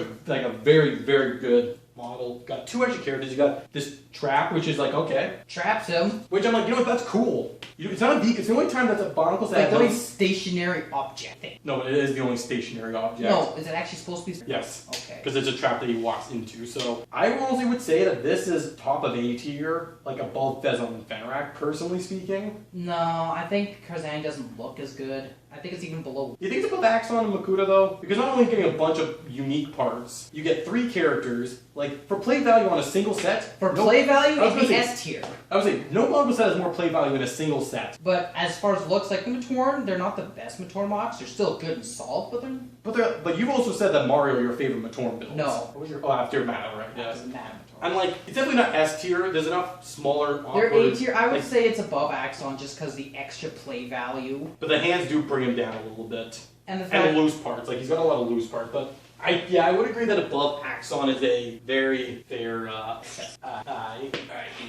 very, very good model. Got two extra characters. You got this trap, which is like okay,
Traps him.
which I'm like, you know what, that's cool. It's not a beak. It's the only time that's a Bionicle
Like
set.
the only stationary object thing.
No, it is the only stationary object.
No, is it actually supposed to be?
Yes.
Okay.
Because it's a trap that he walks into. So I honestly would say that this is top of A tier, like above Fezon and Fenrak, personally speaking.
No, I think Karzan doesn't look as good. I think it's even below.
You think it's above Axon and Makuta though? Because not only getting a bunch of unique parts, you get 3 characters. Like for play value on a single set.
For play value,
I was
it'd be
gonna say-
S tier.
I would say no Bionicle set has more play value in a single set.
But as far as looks like the Matorn, they're not the best Matorn mocks. They're still good and solid, but
But you've also said that Mario are your favorite Matorn builds.
No.
What was your? Oh, after Mato, right? Yes.
they're not Matorn.
I'm like, it's definitely not S tier. There's enough smaller.
They're
awkward,
A tier. I would
like,
say it's above Axon just because the extra play value
But the hands do bring him down a little bit.
and the
And
fact.
the loose parts. Like, he's got a lot of loose parts. But I would agree that above Axon is a very fair, Alright,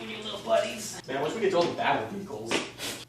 you little buddies. Man, once we get to all the battle vehicles.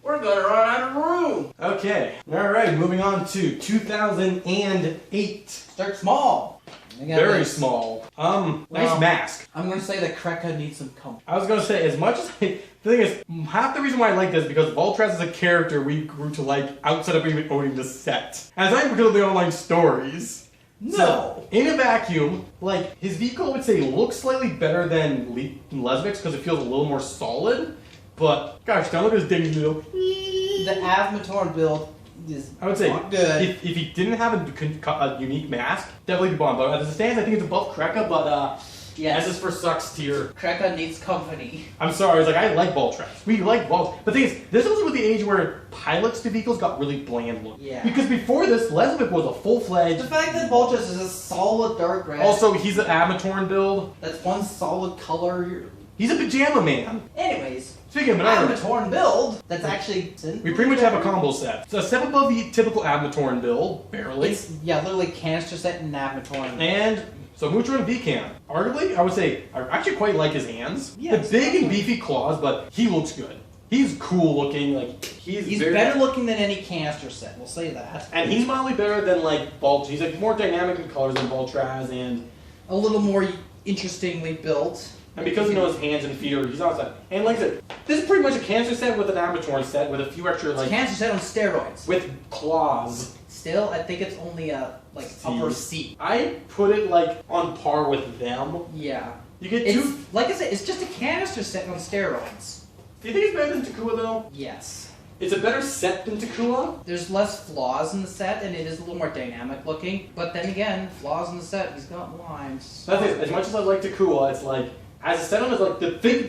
We're gonna run out of room.
Okay. Alright, moving on to 2008.
Start small.
Very small. Nice
Well-
mask.
I'm gonna say that Kreka needs some comfort.
I was gonna say, as much as the thing is, half the reason why I like this is because Voltraz is a character we grew to like outside of even owning the set. As I grew to the online stories.
No.
So, in a vacuum, like his vehicle, I would say looks slightly better than Lesvic's because it feels a little more solid. But gosh, now look at his ding little.
The Avmatorn build is
I would say
not good.
if he didn't have a unique mask, definitely be bomb. But as it stands, I think it's above Kreka. But
Yes.
this is for sucks tier.
Kreka needs company.
I'm sorry, it's like I like Voltraz. We like Voltraz. But the thing is, this was with the age where pilots to vehicles got really bland looking.
Yeah.
Because before this, Lesvic was a
The
full-fledged.
fact that Voltras is a solid dark red.
Also, he's an Amatorn build.
That's one solid color.
He's a pajama man.
Anyways,
Speaking of banana,
Avmatorn build. That's actually.
we pretty much have a combo set. So a step above the typical Amatorn build, barely.
It's literally canister set and Avmatorn.
And so Mucho and V-Cam. Arguably, I would say I actually quite like his hands.
Yeah,
the big and beefy claws, but he looks good. He's cool looking. Like
He's
very,
better looking than any canister set. We'll say that.
and he's mildly better than like Volt. He's like more dynamic in colors than Voltraz, and
A little more interestingly built.
because he knows hands and feet, he's outside. And like I said, this is pretty much a cancer set with an Amatorn set with a few extra
It's
like
canister set on steroids.
with claws.
Still, I think it's only a upper C.
I put it like on par with them.
Yeah.
You get
It's
two.
like I said, it's just a canister set on steroids.
Do you think it's better than Takua though?
Yes.
It's a better set than Takua.
There's less flaws in the set, and it is a little more dynamic looking. But then again, flaws in the set, he's got lines.
That's it. As much as I like Takua, it's like as a set on is like the thing.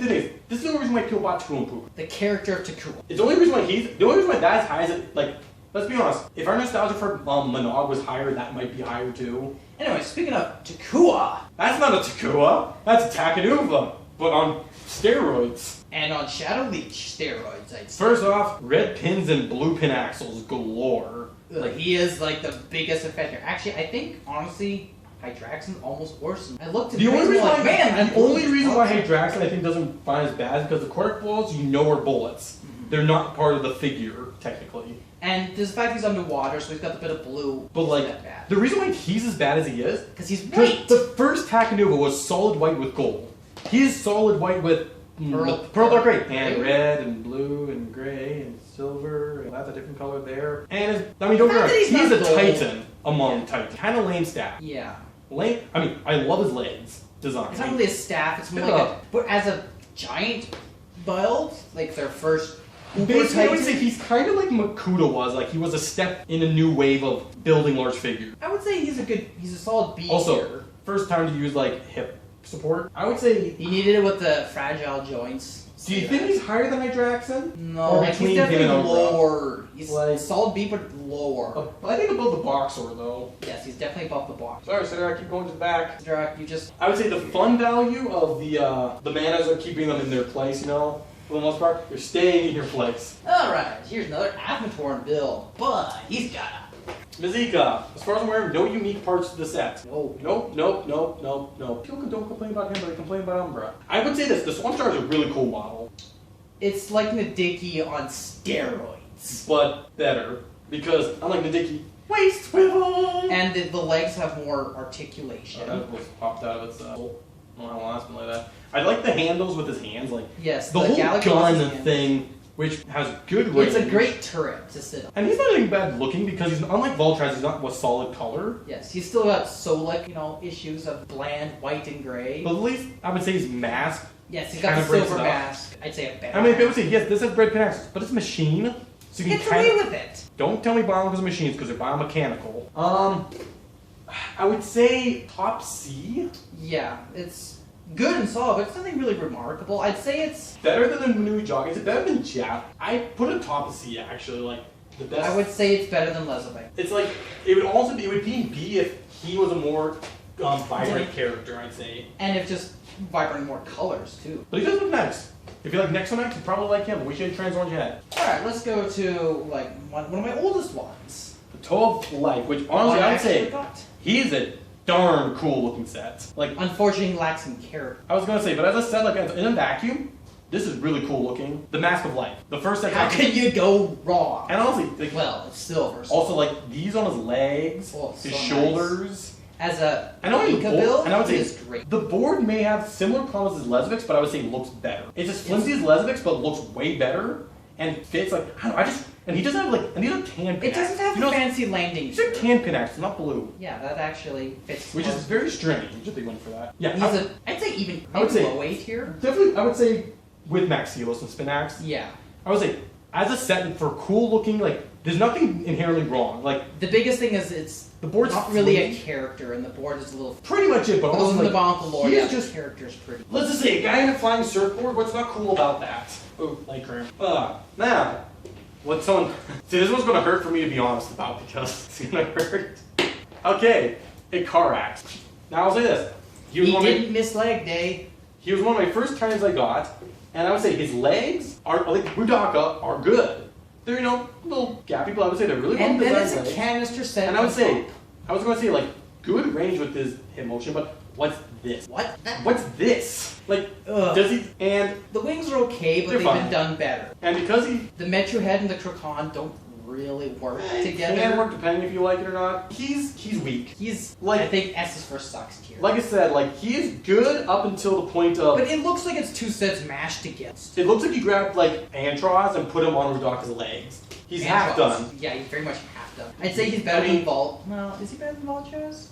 This is the only reason why people bought Takua.
The character of Takua.
It's the only reason why the only reason why that's high is it, like. Let's be honest. If our nostalgia for Monog was higher, that might be higher too.
Anyway, speaking of Takua,
That's not a Takua. That's a Takanuva, but on steroids.
and on Shadow Leech steroids, I'd say.
First off, red pins and blue pin axles galore.
Like, he is like the biggest offender. Actually, I think honestly, Hydraxon's almost worse. Than, I looked at
The only reason why,
man,
the only reason why Hydraxon I think doesn't find as bad is because the cork balls you know are bullets. They're not part of the figure technically.
And there's the fact he's underwater, so he's got the bit of blue.
But
It's
like
that bad.
the reason why he's as bad as he is,
Because he's
because
white.
the first Takanuva was solid white with gold. He is solid white with pearl dark gray and
Blue.
red and blue and gray and silver. And that's a different color there. And I mean, don't
The
get me
fact
wrong,
that he's
he's
not
a
gold.
titan among
Yeah.
titans. Kind of lame staff.
Yeah.
Lame. I mean, I love his legs design.
It's not really a staff, it's more
Pick
like
it
a.
up.
But as a giant build, like their first.
Basically, I would
Titan,
say he's kind of like Makuta was. Like he was a step in a new wave of building large figures.
I would say he's a solid B
Also,
tier.
first time to use like hip support. I would say.
He needed it with the fragile joints.
Do you think he's higher than Hydraxon?
No,
Or
like
between
he's
him
definitely
and Umbra?
lower. He's
Like-
solid B, but lower.
I think above the Boxer though.
Yes, he's definitely above the box.
Sorry, sir. I keep going to the back.
Drac, you just.
I would say the fun value of the manas are keeping them in their place. You know, For the most part, you're staying in your place.
Alright, here's another Avatar build, but he's got a...
Mazika, as far as I'm aware, no unique parts to the set.
No.
Nope. People don't complain about him, but they complain about Umbra. I would say this, the Swamp Star is a really cool model.
It's like Nadiki on steroids.
But better, because unlike Nadiki, waist swivel!
And the legs have more articulation.
That was popped out of its last one like that. I like the handles with his hands, like
Yes,
the whole
Galaxy
gun
hands.
thing, which has good range.
It's a great turret to sit on.
And he's not even bad looking because he's unlike Voltraz, he's not a solid color.
Yes, he's still got Solic, issues of bland white and gray.
But at least I would say his mask.
Yes, he's got
kinda
the
breaks
silver
it up.
mask. I'd say a better.
I mean, people say yes, this has red pin axis, but it's a machine, so you
Get
can
away with it.
Don't tell me Bionicles are machines because they're biomechanical. I would say top C.
Yeah, it's good and solid, but it's nothing really remarkable. I'd say it's...
Better than the new Jog. Is it better than Jap? I put it top of C actually, like the best.
I would say it's better than Lezovec.
It's like it would be in B if he was a more vibrant character, I'd say.
And if just vibrant more colors, too.
But he does look nice. If you like Nexonex, you probably like him. We should trans orange head.
Alright, let's go to, like, one of my oldest ones.
The Toe of Life, which honestly I would say
got.
he's a darn cool looking set. Like
Unfortunately, lacks some character.
I was gonna say, but as I said, like in a vacuum, this is really cool looking. The Mask of Life. The first set.
How can you go wrong?
And honestly, like,
Well, it's silver. So
also like these on his legs,
Oh,
his
so
shoulders.
as a
I know
Inca build,
and I would say
it's great.
the board may have similar problems as Lezovic's, but I would say it looks better. It's as flimsy as Lezovic's, but looks way better and fits like I don't know, and he doesn't have like and these are tan pin
It doesn't have
you know,
fancy landing.
these are tan pin axes, not blue.
Yeah, that actually fits.
Which is very strange that they went for that. Yeah,
I'd say even
I would say-
low weight here.
definitely I would say with Maxilos and Spinax.
Yeah.
I would say as a set for cool looking, like there's nothing inherently wrong. Like
The biggest thing is it's
the board's
not really a
flimsy.
character, and the board is a little.
Pretty much it, but
Those
also
in the
like,
Bionicle lore,
he's
yeah,
just
the character's pretty.
let's just say a guy in a flying surfboard. What's not cool about that? Oh, light cramp. Now, what someone see this one's gonna hurt for me to be honest about because it's gonna hurt. Okay, a car axe. Now I'll say this.
He
one of my-
didn't miss leg day.
He was one of my first turns I got, and I would say his legs are like Budaka are good. They're little gappy, but I would say they're really well
And then it's
designed
a
legs.
canister set.
And I would
on
say,
top.
I was going to say like good range with his hip motion, but what's this?
What?
What's this? Like
Ugh.
does he? And
The wings are okay, but
They're
they've
fine.
been done better.
because he
The Metro Head and the Krakan don't really work together.
can work depending if you like it or not. He's weak.
He's
Like-
I think S's for sucks tier.
Like I said, like he is good up until the point of.
But it looks like it's two sets mashed together.
It looks like he grabbed like Antros and put him on Rudaka's legs. He's half done.
Yeah, he's very much half done. I'd say he's better than Volt. Well, is he better than Voltraz?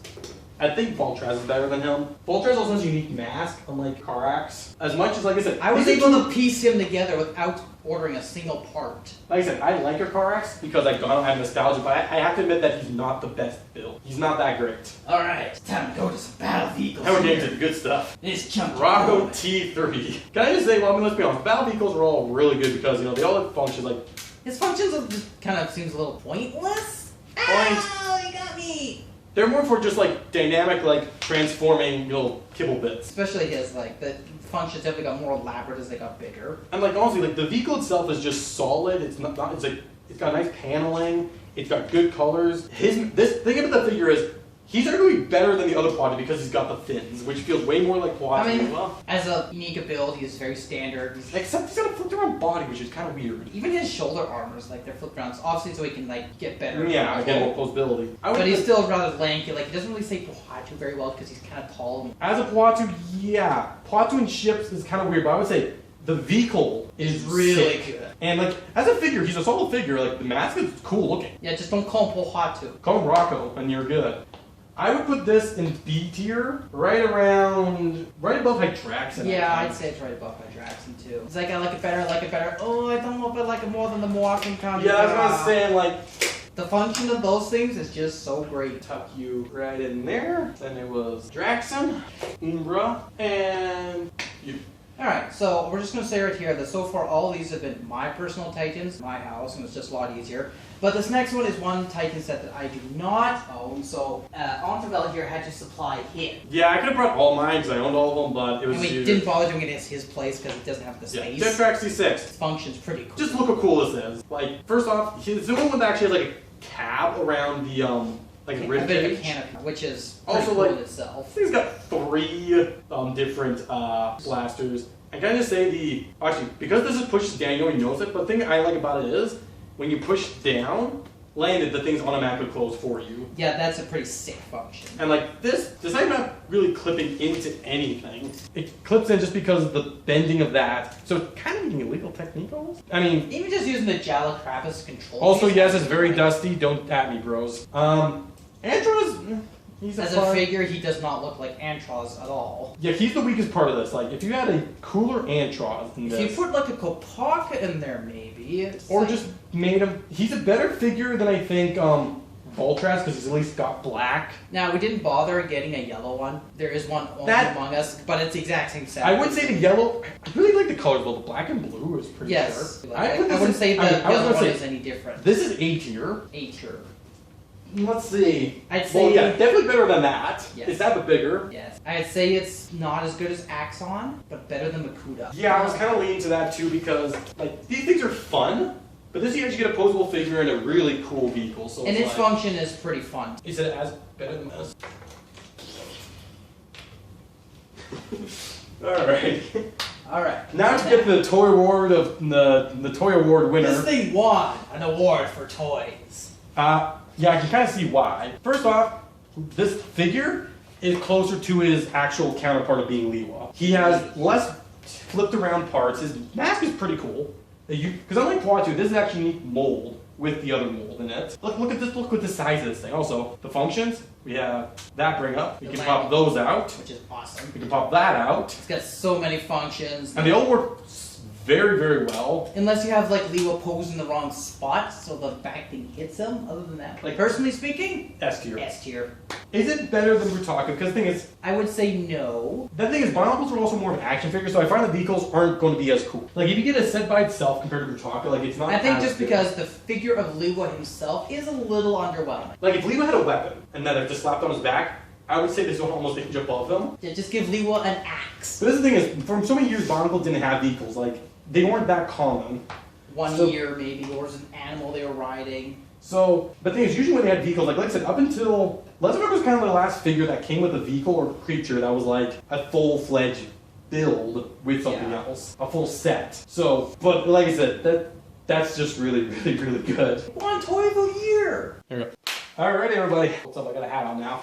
I think Voltraz is better than him. Voltraz also has a unique mask, unlike Karax. As much as, like I said,
I was
these are
able
two-
to piece him together without ordering a single part.
Like I said, I like your Karax because I don't have nostalgia, but I have to admit that he's not the best build. He's not that great.
Alright, it's time to go to some battle vehicles.
Now we're getting
here.
to the good stuff.
This chunky
Rocco
boy.
T3. Can I just say, well, I mean, let's be honest, battle vehicles are all really good because, they all have functions like
His functions are just kind of seems a little pointless.
Point.
Oh, you got me!
they're more for just like dynamic, like transforming little kibble bits.
Especially his, like, the functions definitely got more elaborate as they got bigger.
And like honestly, like the vehicle itself is just solid. It's not it's like it's got nice paneling. It's got good colors. This thing about the figure is he's arguably better than the other Quad because he's got the fins, which feels way more like Quad.
I mean, as a unique build, he's very standard.
except he's got a flipped around body, which is kind of weird.
Even his shoulder armors, like, they're flipped around, so obviously so he can, like, get better.
Yeah, again, more posability.
But he's still rather lanky. Like, he doesn't really say Pohatu very well because he's kind of tall.
As a Poitou, yeah, Poitou and ships is kind of weird, but I would say the vehicle is
really
sick.
good.
And like as a figure, he's a solid figure. Like the mask is cool looking.
Yeah, just don't call him Pohatu.
Call him Rocco, and you're good. I would put this in B tier, right above Hydraxin.
Yeah,
I
I'd say it's right above Hydraxin too. It's like I like it better. Oh, I don't know if I like it more than the Moakin Kami.
Yeah, that's what I was saying. Like,
The function of those things is just so great.
tuck you right in there. Then it was Draxon, Umbra, and you.
Alright, so we're just going to say right here that so far all these have been my personal Titans, my house, and it's just a lot easier. But this next one is one Titan set that I do not own, so Onvermel here had to supply him.
Yeah, I could have brought all mine because I owned all of them, but it was
And we didn't bother doing it as his place because it doesn't have the space.
Jet Track C6.
It functions pretty cool.
Just look how cool this is. Like, first off, it's the only one that actually has like a cab around the like
a
rib
bit of a
cage.
canopy, which is pretty
Also,
cool
like,
in itself.
This thing's got 3 different blasters. I gotta just say actually, because this is pushed down, you don't even notice it, but the thing I like about it is, when you push down, landed, the thing's automatically closed for you.
Yeah, that's a pretty sick function.
And like this I'm not really clipping into anything. It clips in just because of the bending of that. So it's kind of an illegal technique almost. I mean,
Even just using the Jalacrapis control.
also
piece,
yes, it's very dusty. Don't at me, bros. Antros, he's
As a figure, he does not look like Antros at all.
Yeah, he's the weakest part of this. Like, if you had a cooler Antros than
If
this,
you put like a Kopaka in there, maybe. It's
or
like-
just made him, he's a better figure than I think Voltraz, because he's at least got black.
Now, we didn't bother getting a yellow one. There is one only among us, but it's the exact same set.
I would say the yellow. I really like the colors, though. The black and blue is pretty
Yes.
sharp.
I
put this
wouldn't
in-
say the
I was
other
gonna
one
say,
is any different.
this is A tier.
A tier.
Let's see.
I'd say.
Well, yeah, definitely better than that.
Yes.
It's that but bigger.
Yes. I'd say it's not as good as Axon, but better than Makuta.
Yeah, I was kind of leaning to that too because like these things are fun, but this you actually get a posable figure in a really cool vehicle. So
And
it's
its
like,
function is pretty fun.
is it as better than this? All right.
Alright.
Now to get the toy award of the toy award winner.
This thing won an award for toys.
Yeah, I can kind of see why. First off, this figure is closer to his actual counterpart of being Liwa. He has less flipped around parts. His mask is pretty cool. Because unlike Quatu, this is actually a unique mold with the other mold in it. Look at this. Look at the size of this thing. Also, the functions. We have that bring up. We
The
can
lamp.
pop those out.
Which is awesome.
We can pop that out.
It's got so many functions.
And they all work very, very well.
Unless you have like Liwa posed in the wrong spot, so the back thing hits him. Other than that, like personally speaking,
S tier.
S tier.
Is it better than Rutaka? Because the thing is,
I would say no.
the thing is, Bionicles are also more of action figures, so I find the vehicles aren't going to be as cool. Like, if you get a set by itself compared to Rutaka, like, it's not
I think
as
just
good.
because the figure of Liwa himself is a little underwhelming.
Like, if Leo had a weapon, and then it just slapped on his back, I would say this would almost inch above him.
Yeah, just give Liwa an axe.
But this is the thing is, for so many years, Bionicle didn't have vehicles. Like, they weren't that common.
One
So-
year maybe, or was an animal they were riding.
So, but the thing is, usually when they had vehicles, like I said, up until Leatherneck was kind of the last figure that came with a vehicle or creature that was like a full-fledged build with something
Yeah.
else, a full set. So, but like I said, that's just really, really, really good.
One toy of the year!
Here we go. Alright, everybody. What's up? I got a hat on now.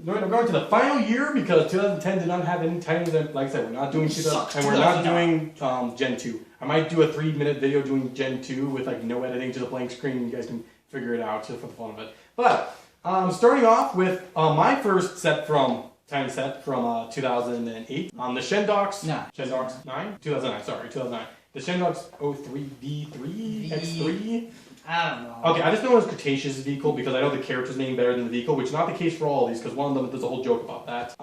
We're going to the final year because 2010 did not have any Titans. Like I said, we're not doing 2000,
Sucked.
and we're not doing Gen 2. I might do a 3-minute video doing Gen 2 with like no editing, just a blank screen. And you guys can figure it out just for the fun of it. But starting off with my first set from Titan set from 2008. The Shendox.
No.
Shendox 9? 2009. Sorry, 2009. The Shendox 03D3 X3.
I don't know.
Okay, I just know it's Cretaceous vehicle because I know the character's name better than the vehicle, which is not the case for all of these because one of them there's a whole joke about that.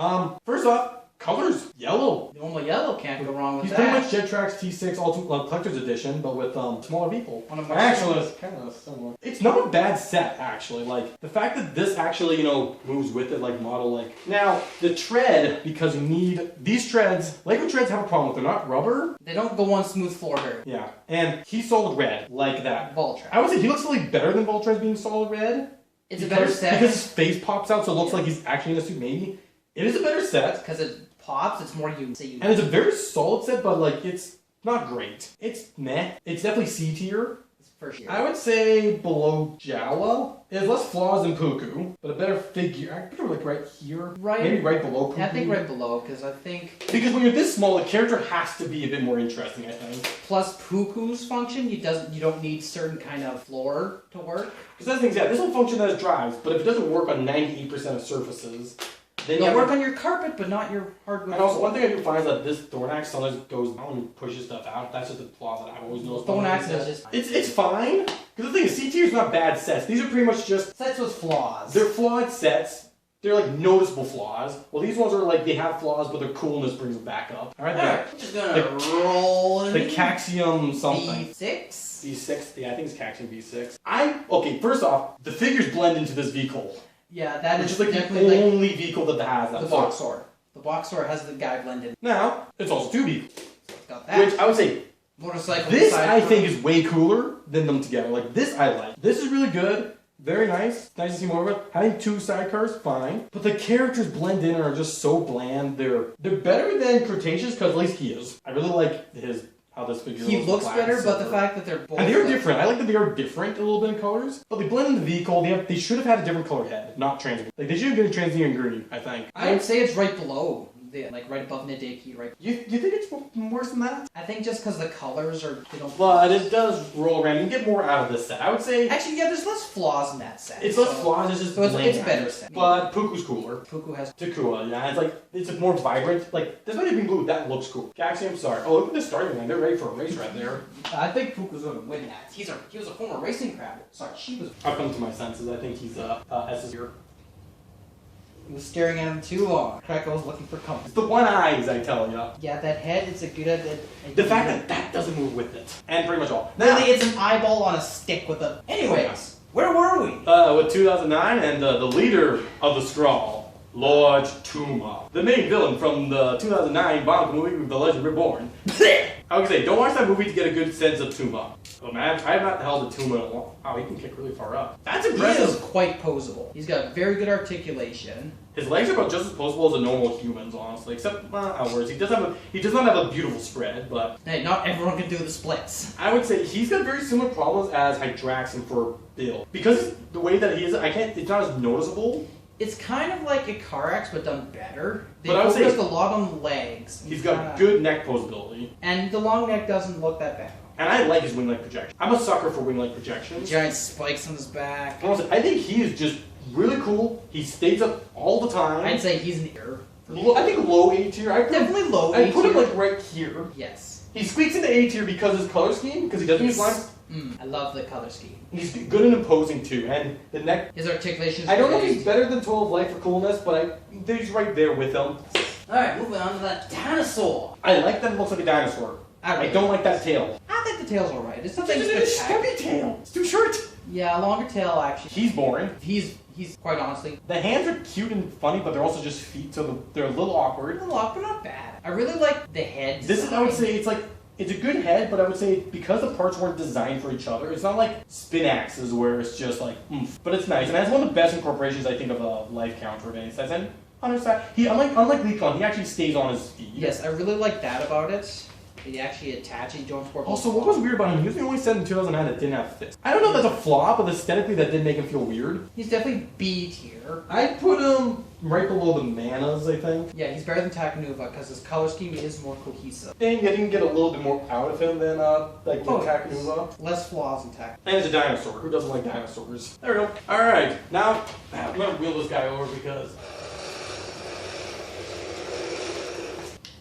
First off, colors yellow.
Normal yellow can't go wrong with
He's
that.
pretty much Jet Track's T6 Ultimate Collector's Edition, but with smaller vehicle.
One of my
Actually, it's kind of similar. It's not a bad set actually. Like the fact that this actually moves with it, like model like. Now the tread, because you need these treads. Lego treads have a problem with they're not rubber.
They don't go on smooth floor here.
Yeah, and he's solid red like that.
Voltron.
I would say he looks a little better than Voltraz being solid red.
It's a better set.
Because his face pops out, so it looks like he's actually in a suit, maybe. It is a better set.
Because it pops, it's more you.
And it's a very solid set, but like, it's not great. It's meh. It's definitely C tier.
It's first year.
I would say below Jawa. It has less flaws than Puku, but a better figure. I put it like right here.
Right.
Maybe right below Puku.
I think right below, because I think
Because when you're this small, the character has to be a bit more interesting, I think.
plus Puku's function, you don't need certain kind of floor to work.
Because that's the thing, yeah, this will function as drives, but if it doesn't work on 98% of surfaces, then
It'll
you
work on your carpet, but not your hardwood.
And also, one thing I do find is that this Thornax sometimes goes down and pushes stuff out. That's just a flaw that I've always noticed.
Thornax is just
It's fine. Because the thing is, C tier is not bad sets. These are pretty much just
sets with flaws.
they're flawed sets, they're like noticeable flaws. Well, these ones are like, they have flaws, but their coolness brings them back up. Alright,
I'm just gonna roll in.
the Caxium something.
B6?
V6? Yeah, I think it's Caxium V6. Okay, first off, the figures blend into this vehicle.
Yeah, that
Which
is
is like the
definitely
only vehicle that has that.
the Boxor. The Boxor has the guy blended.
Now, it's also two vehicles.
Got that.
Which I would say,
Motorcycle.
this
beside
I
her.
think is way cooler than them together. Like, this I like. This is really good. Very nice. Nice to see more of it. Having two sidecars, fine. But the characters blend in and are just so bland. They're better than Cretaceous, because at least he is. I really like how this figure
He looks
black
better,
and
but the
silver.
fact that they're both.
And they're
like-
different. I like that they are different a little bit in colors. But they blend in the vehicle. They should have had a different colored head, not transparent. Like, they should have been transparent green, I think.
I would say it's right below. Like right above Nadeki, right?
You think it's worse than that?
I think just because the colors they don't.
But it does roll around. You can get more out of this set. I would say
Actually, yeah, there's less flaws in that set.
it's less flaws. It's just
So it's
bland.
better set.
But Puku's cooler.
Puku has.
Takua, yeah, it's more vibrant. Like, this might have been blue. That looks cool. Gaxi, I'm sorry. Oh, look at this starting line. They're ready for a race right there.
I think Puku's going to win that. He was a former racing crab. Sorry, she was.
I've come to my senses. I think he's S here.
He was staring at him too long. Krakow was looking for
It's
comfort.
the one eyes, I tell ya.
Yeah, that head. It's a good.
The fact that doesn't move with it, and pretty much all.
Literally, it's an eyeball on a stick with a. Anyways, where were we?
With 2009 and the leader of the Straw, Lord Tuma, the main villain from the 2009 Bionicle movie, The Legend Reborn. I would say, don't watch that movie to get a good sense of Tuma. Oh man, I have not held a Tuma in a long. Wow, he can kick really far up. That's
He is
impressive.
quite posable. He's got very good articulation.
His legs are about just as posable as a normal human's, honestly, except outwards. He does not have a beautiful spread, but
Hey, not everyone can do the splits.
I would say he's got very similar problems as Hydraxin for Bill. Because the way that he is, it's not as noticeable.
It's kind of like a Carax, but done better. They
But I would say-
focused a lot on legs.
He's got good neck posability.
And the long neck doesn't look that bad.
And I like his wing leg projection. I'm a sucker for wing leg projections.
Giant spikes on his back.
Honestly, I think he is just really cool. He stays up all the time.
I'd say he's an ear.
I think low A tier.
Definitely low
I put him
A-tier.
like right here.
Yes.
He squeaks into A tier because of his color scheme, because he doesn't use lines.
I love the color scheme.
He's good and imposing too, and the neck.
His articulation is
I don't know if
great.
he's better than 12 Light for coolness, but he's right there with him.
Alright, moving on to that dinosaur.
I like that it looks like a dinosaur. I don't like that tail.
I think the tail's alright. It's nothing
It's a
spectacular.
heavy tail. It's too short.
Yeah, a longer tail actually.
He's boring.
He's quite honestly
The hands are cute and funny, but they're also just feet, so they're a little awkward.
a lot, but not bad. I really like the head.
This is, I would
design.
say, it's a good head, but I would say because the parts weren't designed for each other, it's not like spin axes where it's just like, but it's nice. And that's one of the best incorporations I think of a life counter of any size. And on his side, unlike Leakon, he actually stays on his feet.
Yes, I really like that about it. He actually attaches joints for.
Also, what was weird about him? He was the only set in 2009 that didn't have fists. I don't know if that's a flaw, but aesthetically that did make him feel weird.
He's definitely B tier.
I'd put him right below the Manas, I think.
Yeah, he's better than Takanuva because his color scheme is more cohesive.
And you can get a little bit more out of him than like
Oh,
Takanuva.
Less flaws in Tak.
And it's a dinosaur. Who doesn't like dinosaurs? There we go. Alright, now I'm gonna wheel this guy over because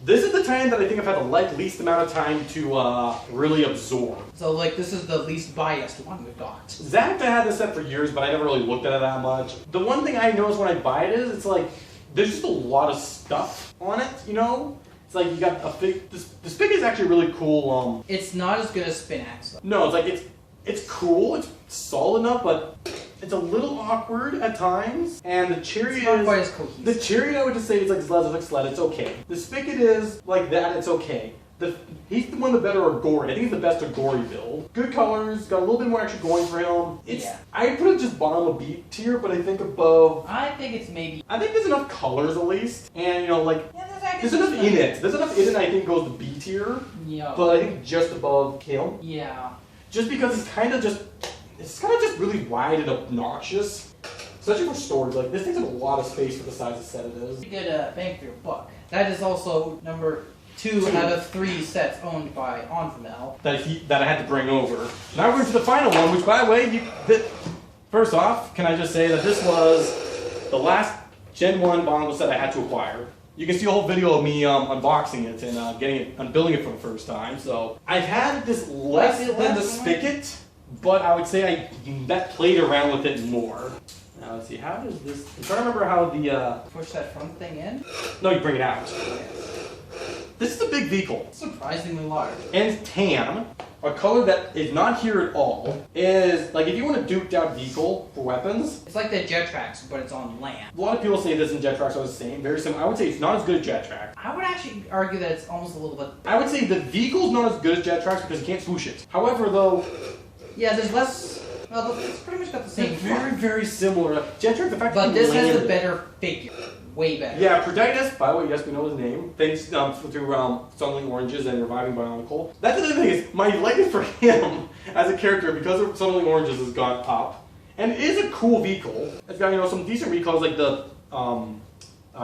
this is the time that I think I've had the least amount of time to really absorb.
So like this is the least biased one we've got.
Zach had this set for years, but I never really looked at it that much. The one thing I notice when I buy it is, it's like, there's just a lot of stuff on it, you know? It's like you got a big, the spigot is actually really cool.
It's not as good as Spinax though.
No, it's like, it's cool, it's solid enough, but it's a little awkward at times. And the chariot
It's not
is,
quite as cohesive.
the chariot I would just say is like sled, it's okay. The spigot is like that, it's okay. He's one of the better Agori. I think he's the best Agori build. Good colors, got a little bit more extra going for him. I put it just bottom of B tier, but I think above.
I think it's maybe.
I think there's enough colors at least, and you know, like
Yeah,
there's enough in it. There's enough in it. I think goes to B tier,
Yeah.
but I think just above him,
Yeah.
just because it's kind of just really wide and obnoxious, especially for storage. Like this takes up a lot of space for the size of set it is.
Pretty good bang for your buck. That is also number 2 out of 3 sets owned by Onvermel.
That I had to bring over. Now we're into the final one, which by the way, first off, can I just say that this was the last Gen 1 Bionicle set I had to acquire. You can see a whole video of me unboxing it and getting it and building it for the first time. So I've had this less than the spigot, but I would say that played around with it more. Now let's see, how does this... I'm trying to remember how the...
Push that front thing in.
No, you bring it out.
Yes.
This is a big vehicle.
Surprisingly large.
And tan, a color that is not here at all, is like if you want a duped out vehicle for weapons.
It's like the jet tracks, but it's on land.
A lot of people say this and jet tracks are the same, very similar. I would say it's not as good as jet tracks.
I would actually argue that it's almost a little bit.
I would say the vehicle's not as good as jet tracks because you can't swoosh it. However, though,
Yeah, there's less. Well, it's pretty much got the same.
they're very, very similar. Jet tracks, the fact
But
that
this has
land
the better figure. Way better.
Yeah, Proditus, by the way, yes, we know his name. Thanks to Sunling Oranges and Reviving Bionicle. That's the other thing is, my liking for him as a character, because of Sunling Oranges, has gone up. And it is a cool vehicle. It's got, some decent recalls, like the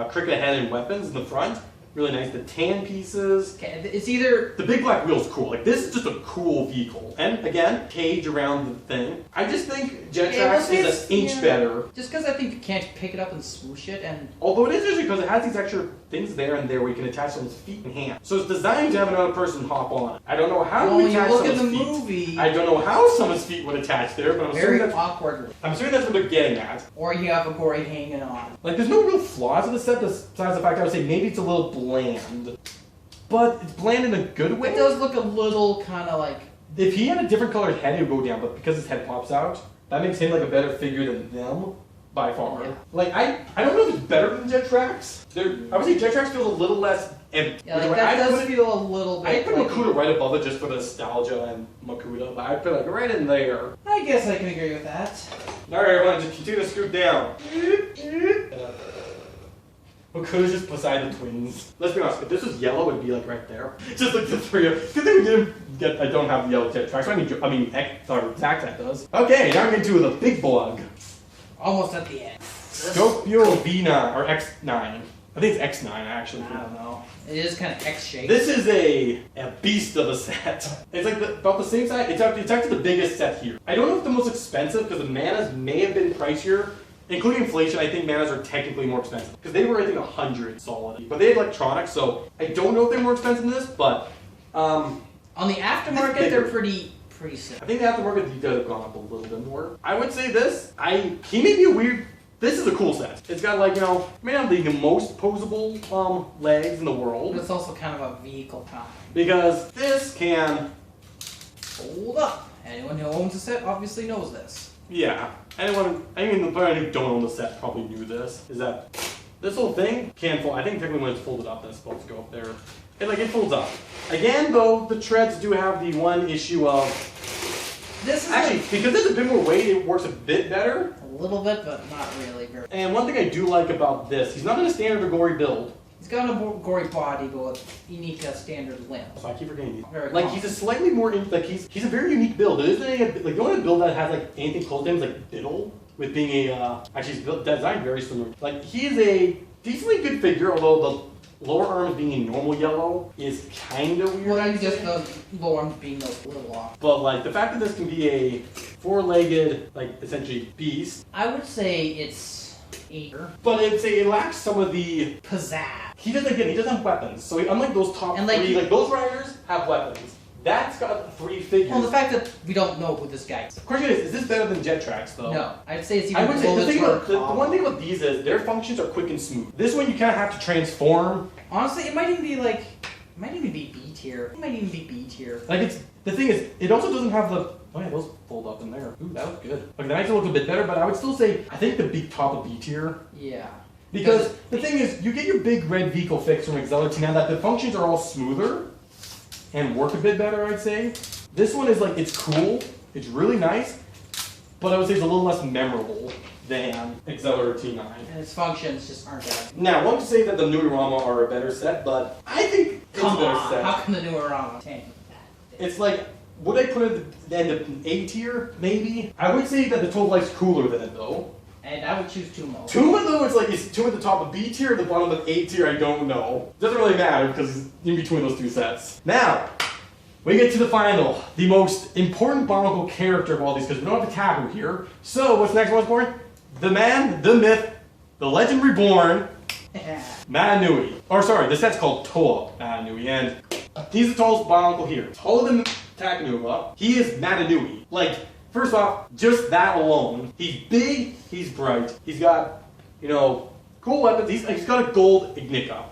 cricket head and weapons in the front. Really nice. The tan pieces.
Okay, it's either.
The big black wheel's cool. Like, this is just a cool vehicle. And, again, cage around the thing. I just think Jet Tracks is an inch better.
Just because I think you can't pick it up and swoosh it, and.
Although it is interesting because it has these extra things there and there where you can attach someone's feet and hands. So it's designed to have another person hop on it. I don't know how
Well,
you attach
you look at
someone's
the
feet.
movie.
I don't know how someone's feet would attach there, but I'm
Very
assuming
awkwardly.
that's what they're getting at.
Or you have a gory hanging on.
Like, there's no real flaws in the set besides the fact I would say maybe it's a little bland. But it's bland in a good way.
It does look a little kind of like.
If he had a different colored head, it would go down, but because his head pops out, that makes him like a better figure than them by far.
Yeah.
Like, I don't know if it's better than Jet Tracks. I would say Jet Tracks feels a little less empty.
Yeah, like that does feel a little bit.
I put
like,
Makuta right above it just for the nostalgia and Makuta, but I put like right in there.
I guess I can agree with that.
Alright, everyone, just continue to scoot down. Makuta's just beside the twins. Let's be honest, if this was yellow, it'd be like right there. Just like the three of them. Good thing we didn't get, I don't have the yellow Jet Tracks. Zack does. Okay, now we're getting to the big bug.
Almost at the end.
Scorpio V9, or X9. I think it's X9 actually.
I don't know. It is kind of X-shaped.
This is a beast of a set. It's like about the same size. It's actually the biggest set here. I don't know if the most expensive because the manas may have been pricier. Including inflation, I think manas are technically more expensive. Because they were, I think, 100 solid. But they had electronics, so I don't know if they're more expensive than this, but...
on the aftermarket, they're pretty simple.
I think the aftermarket details have gone up a little bit more. I would say this, he may be a weird... This is a cool set. It's got like, may not be the most posable legs in the world.
But it's also kind of a vehicle kind.
Because this can...
Hold up. Anyone who owns a set obviously knows this.
Yeah. The person who don't own the set probably knew this. Is that this whole thing can fold. I think technically when it's folded up, then it's supposed to go up there. And it folds up. Again, though, the treads do have the one issue of...
This is
Actually, because there's a bit more weight, it works a bit better.
a little bit, but not really very.
And one thing I do like about this, he's not in a standard or gory build.
He's got a gory body, but with unique standard limbs.
So I keep forgetting these.
Very
Like
common.
he's a slightly more he's a very unique build. There isn't any like the only build that has like anything close to him is like Biddle, with being a actually he's designed very similar. Like he is a decently good figure, although the lower arms being in normal yellow is kind of weird.
Well,
I'd
and just
say.
the lower arms being a little off.
But like the fact that this can be a four-legged, like essentially beast,
I would say it's eager.
but it lacks some of the
Pizzazz.
he doesn't have weapons. So unlike those top
And, like,
three, like those riders have weapons. That's got three figures.
Well, the fact that we don't know who this guy is.
Question is this better than Jet Tracks though?
No, I'd say it's
I
even
would say the
closer
one thing about these is their functions are quick and smooth. This one you kind of have to transform.
Honestly, it might even be like, it might even be B tier. It might even be B tier.
Like the thing is, it also doesn't have the. Oh yeah, those fold up in there. Ooh, that was good. Like the knights look a bit better, but I would still say I think the big top of B tier.
Yeah.
Because the thing is, you get your big red vehicle fix from Accelerate now that the functions are all smoother and work a bit better, I'd say. This one is like, it's cool, it's really nice, but I would say it's a little less memorable than Accelerate T9.
And its functions just aren't that.
Now, one could say that the Nuirama are a better set, but I think it's
Come
a better
on,
set.
how can the new Arama tank that?
It's like, would I put it at the end of A tier? Maybe. I would say that the Total Life's cooler than it though.
And I would choose Tumo.
Tuma though, it's like, is Tuma at the top of B tier or the bottom of A tier? I don't know. Doesn't really matter because it's in between those two sets. Now, we get to the final, the most important Bionicle character of all these because we don't have a Tabu here. So, what's the next one, Corey? The man, the myth, the legend reborn, Mananui. Or sorry, the set's called Toa Mananui, and he's the tallest Bionicle here. Taller than Takanuva, he is Mananui. Like, First off, just that alone. He's big, he's bright, he's got, you know, cool weapons. He's got a gold Ignica.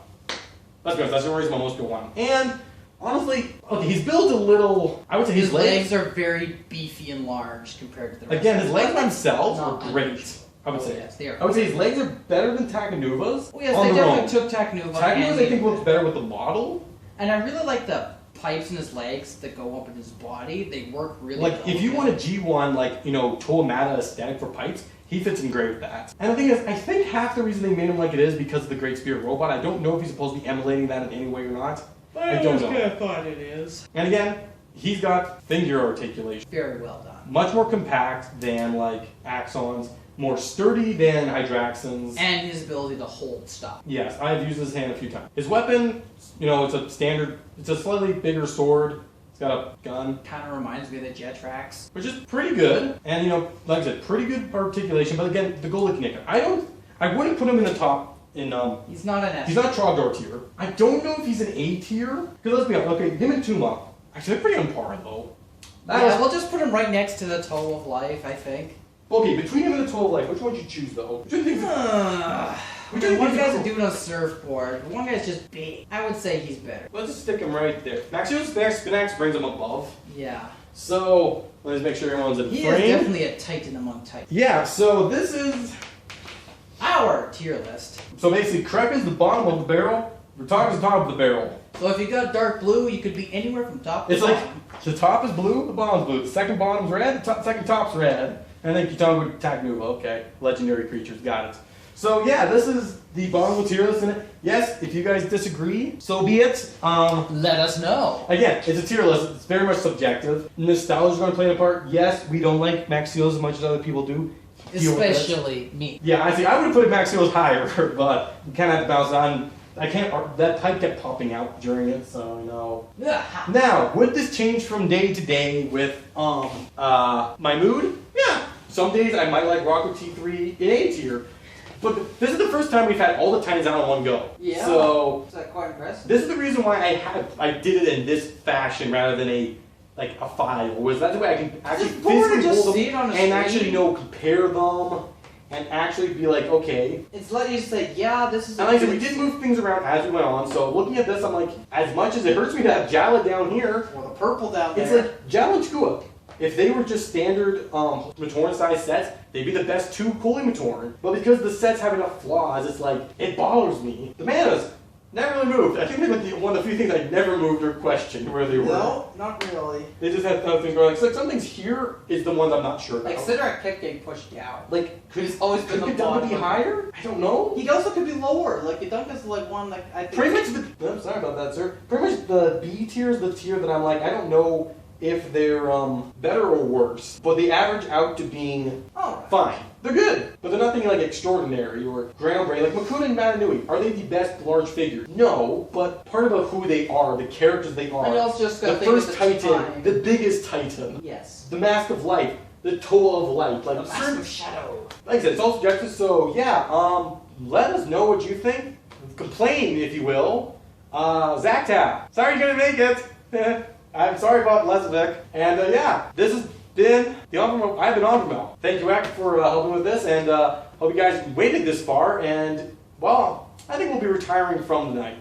That's good. That's the reason why most people want him. And honestly, okay, he's built a little. I would say
His legs are very beefy and large compared to the rest.
Again,
of
his
them.
legs themselves
Not
are great.
unusual.
I would
Oh,
say.
yes, they are.
I would say his legs are better than Takanuva's.
Oh yes,
on
they
their
definitely
own.
took Taknuva.
Takanuva's, I think, looks better with the model.
And I really like the pipes in his legs that go up in his body. They work really
Like,
well.
if you want a G1, like, you know, Toamata aesthetic for pipes, he fits in great with that. And the thing is, I think half the reason they made him like it is because of the Great Spirit Robot. I don't know if he's supposed to be emulating that in any way or not. I don't know.
I thought it is.
And again, he's got finger articulation.
Very well done.
Much more compact than, like, Axons. More sturdy than Hydraxons.
And his ability to hold stuff.
Yes, I have used his hand a few times. His weapon, you know, it's a standard, it's a slightly bigger sword. It's got a gun,
Kind of reminds me of the Jetrax.
which is pretty good. And, you know, like I said, pretty good articulation. But again, the Golden Knicker. I wouldn't put him in the top in,
He's not an S.
he's not Trogdor tier. I don't know if he's an A tier. Because let's be honest, okay, him and Tuma. Actually, they're pretty on par, though.
Yeah, we'll just put him right next to the Toe of Life, I think.
Okay, between him and the 12 Life, which one would you choose, though? Which one do you think? Which one
One
do you
guy's
think-
doing a surfboard. One guy's just big. I would say he's better.
Let's just stick him right there. Maxios Spinax brings him above.
Yeah.
So, let's make sure everyone's in
He
frame.
is definitely a Titan among Titans.
Yeah, so this is...
Our tier list.
So basically, Krek is the bottom of the barrel. Retard is the top of the barrel.
So if you got dark blue, you could be anywhere from top to
It's like,
bottom.
the top is blue, the bottom's blue. The second bottom's red, the second top's red. And then Kitana would attack Nuva. Okay, legendary creatures, got it. So yeah, this is the bottom of the tier list. And yes, if you guys disagree, so be it.
Let us know.
Again, it's a tier list. It's very much subjective. Nostalgia is going to play a part. Yes, we don't like Maxios as much as other people do. Deal with it.
Especially me.
Yeah, I see. I would have put Maxios higher, but you kind of have to bounce on. I can't. That pipe kept popping out during it, so you know.
Ah,
Now, would this change from day to day with my mood? Yeah. Some days I might like Rocket T3 in A tier, but this is the first time we've had all the Titans out in one go.
Yeah.
So
Is that quite impressive?
this is the reason why I did it in this fashion rather than a file. Was that the way I can actually
It's boring to
physically
just
hold
see
them
it on a
and
screen.
actually compare them and actually be like, okay.
It's letting you say, yeah, this is.
And like I said, we did move things around as we went on. So looking at this, I'm like, as much as it hurts me to have Jala down here,
Or the purple down there.
it's like Jala and Chukua. If they were just standard Matorn size sets, they'd be the best two Cooling Matorn. But because the sets have enough flaws, it's like, it bothers me. The manas never really moved. I think they're like one of the few things I never moved or questioned where they were.
No, not really.
They just have other things going. Like some things here is the ones I'm not sure about.
Like Sidrak kept getting pushed down.
Like, could
He's always been
could
the
Gadunka
bottom.
be higher? I don't know.
He also could be lower. Like Gadunka's like one like I think.
Pretty much the. I'm sorry about that, sir. Pretty much the B tier is the tier that I'm like, I don't know if they're better or worse, but they average out to being
Alright.
fine. They're good, but they're nothing like extraordinary or groundbreaking. Like Makuna and Matanui, are they the best large figures? No, but part about who they are, the characters they are.
And you also just
The
gotta think
first
of the
Titan,
time.
the biggest Titan,
Yes.
the Mask of Light, the Toa of Light, like
The Mask of Shadow.
like I said, it's all subjective. So yeah, let us know what you think. Complain, if you will. Zakta, sorry you couldn't make it. I'm sorry about Lesvik. And yeah, this has been the Onvermel. I've been Onvermel. Thank you, Ak, for helping with this, and hope you guys waited this far. And well, I think we'll be retiring from tonight.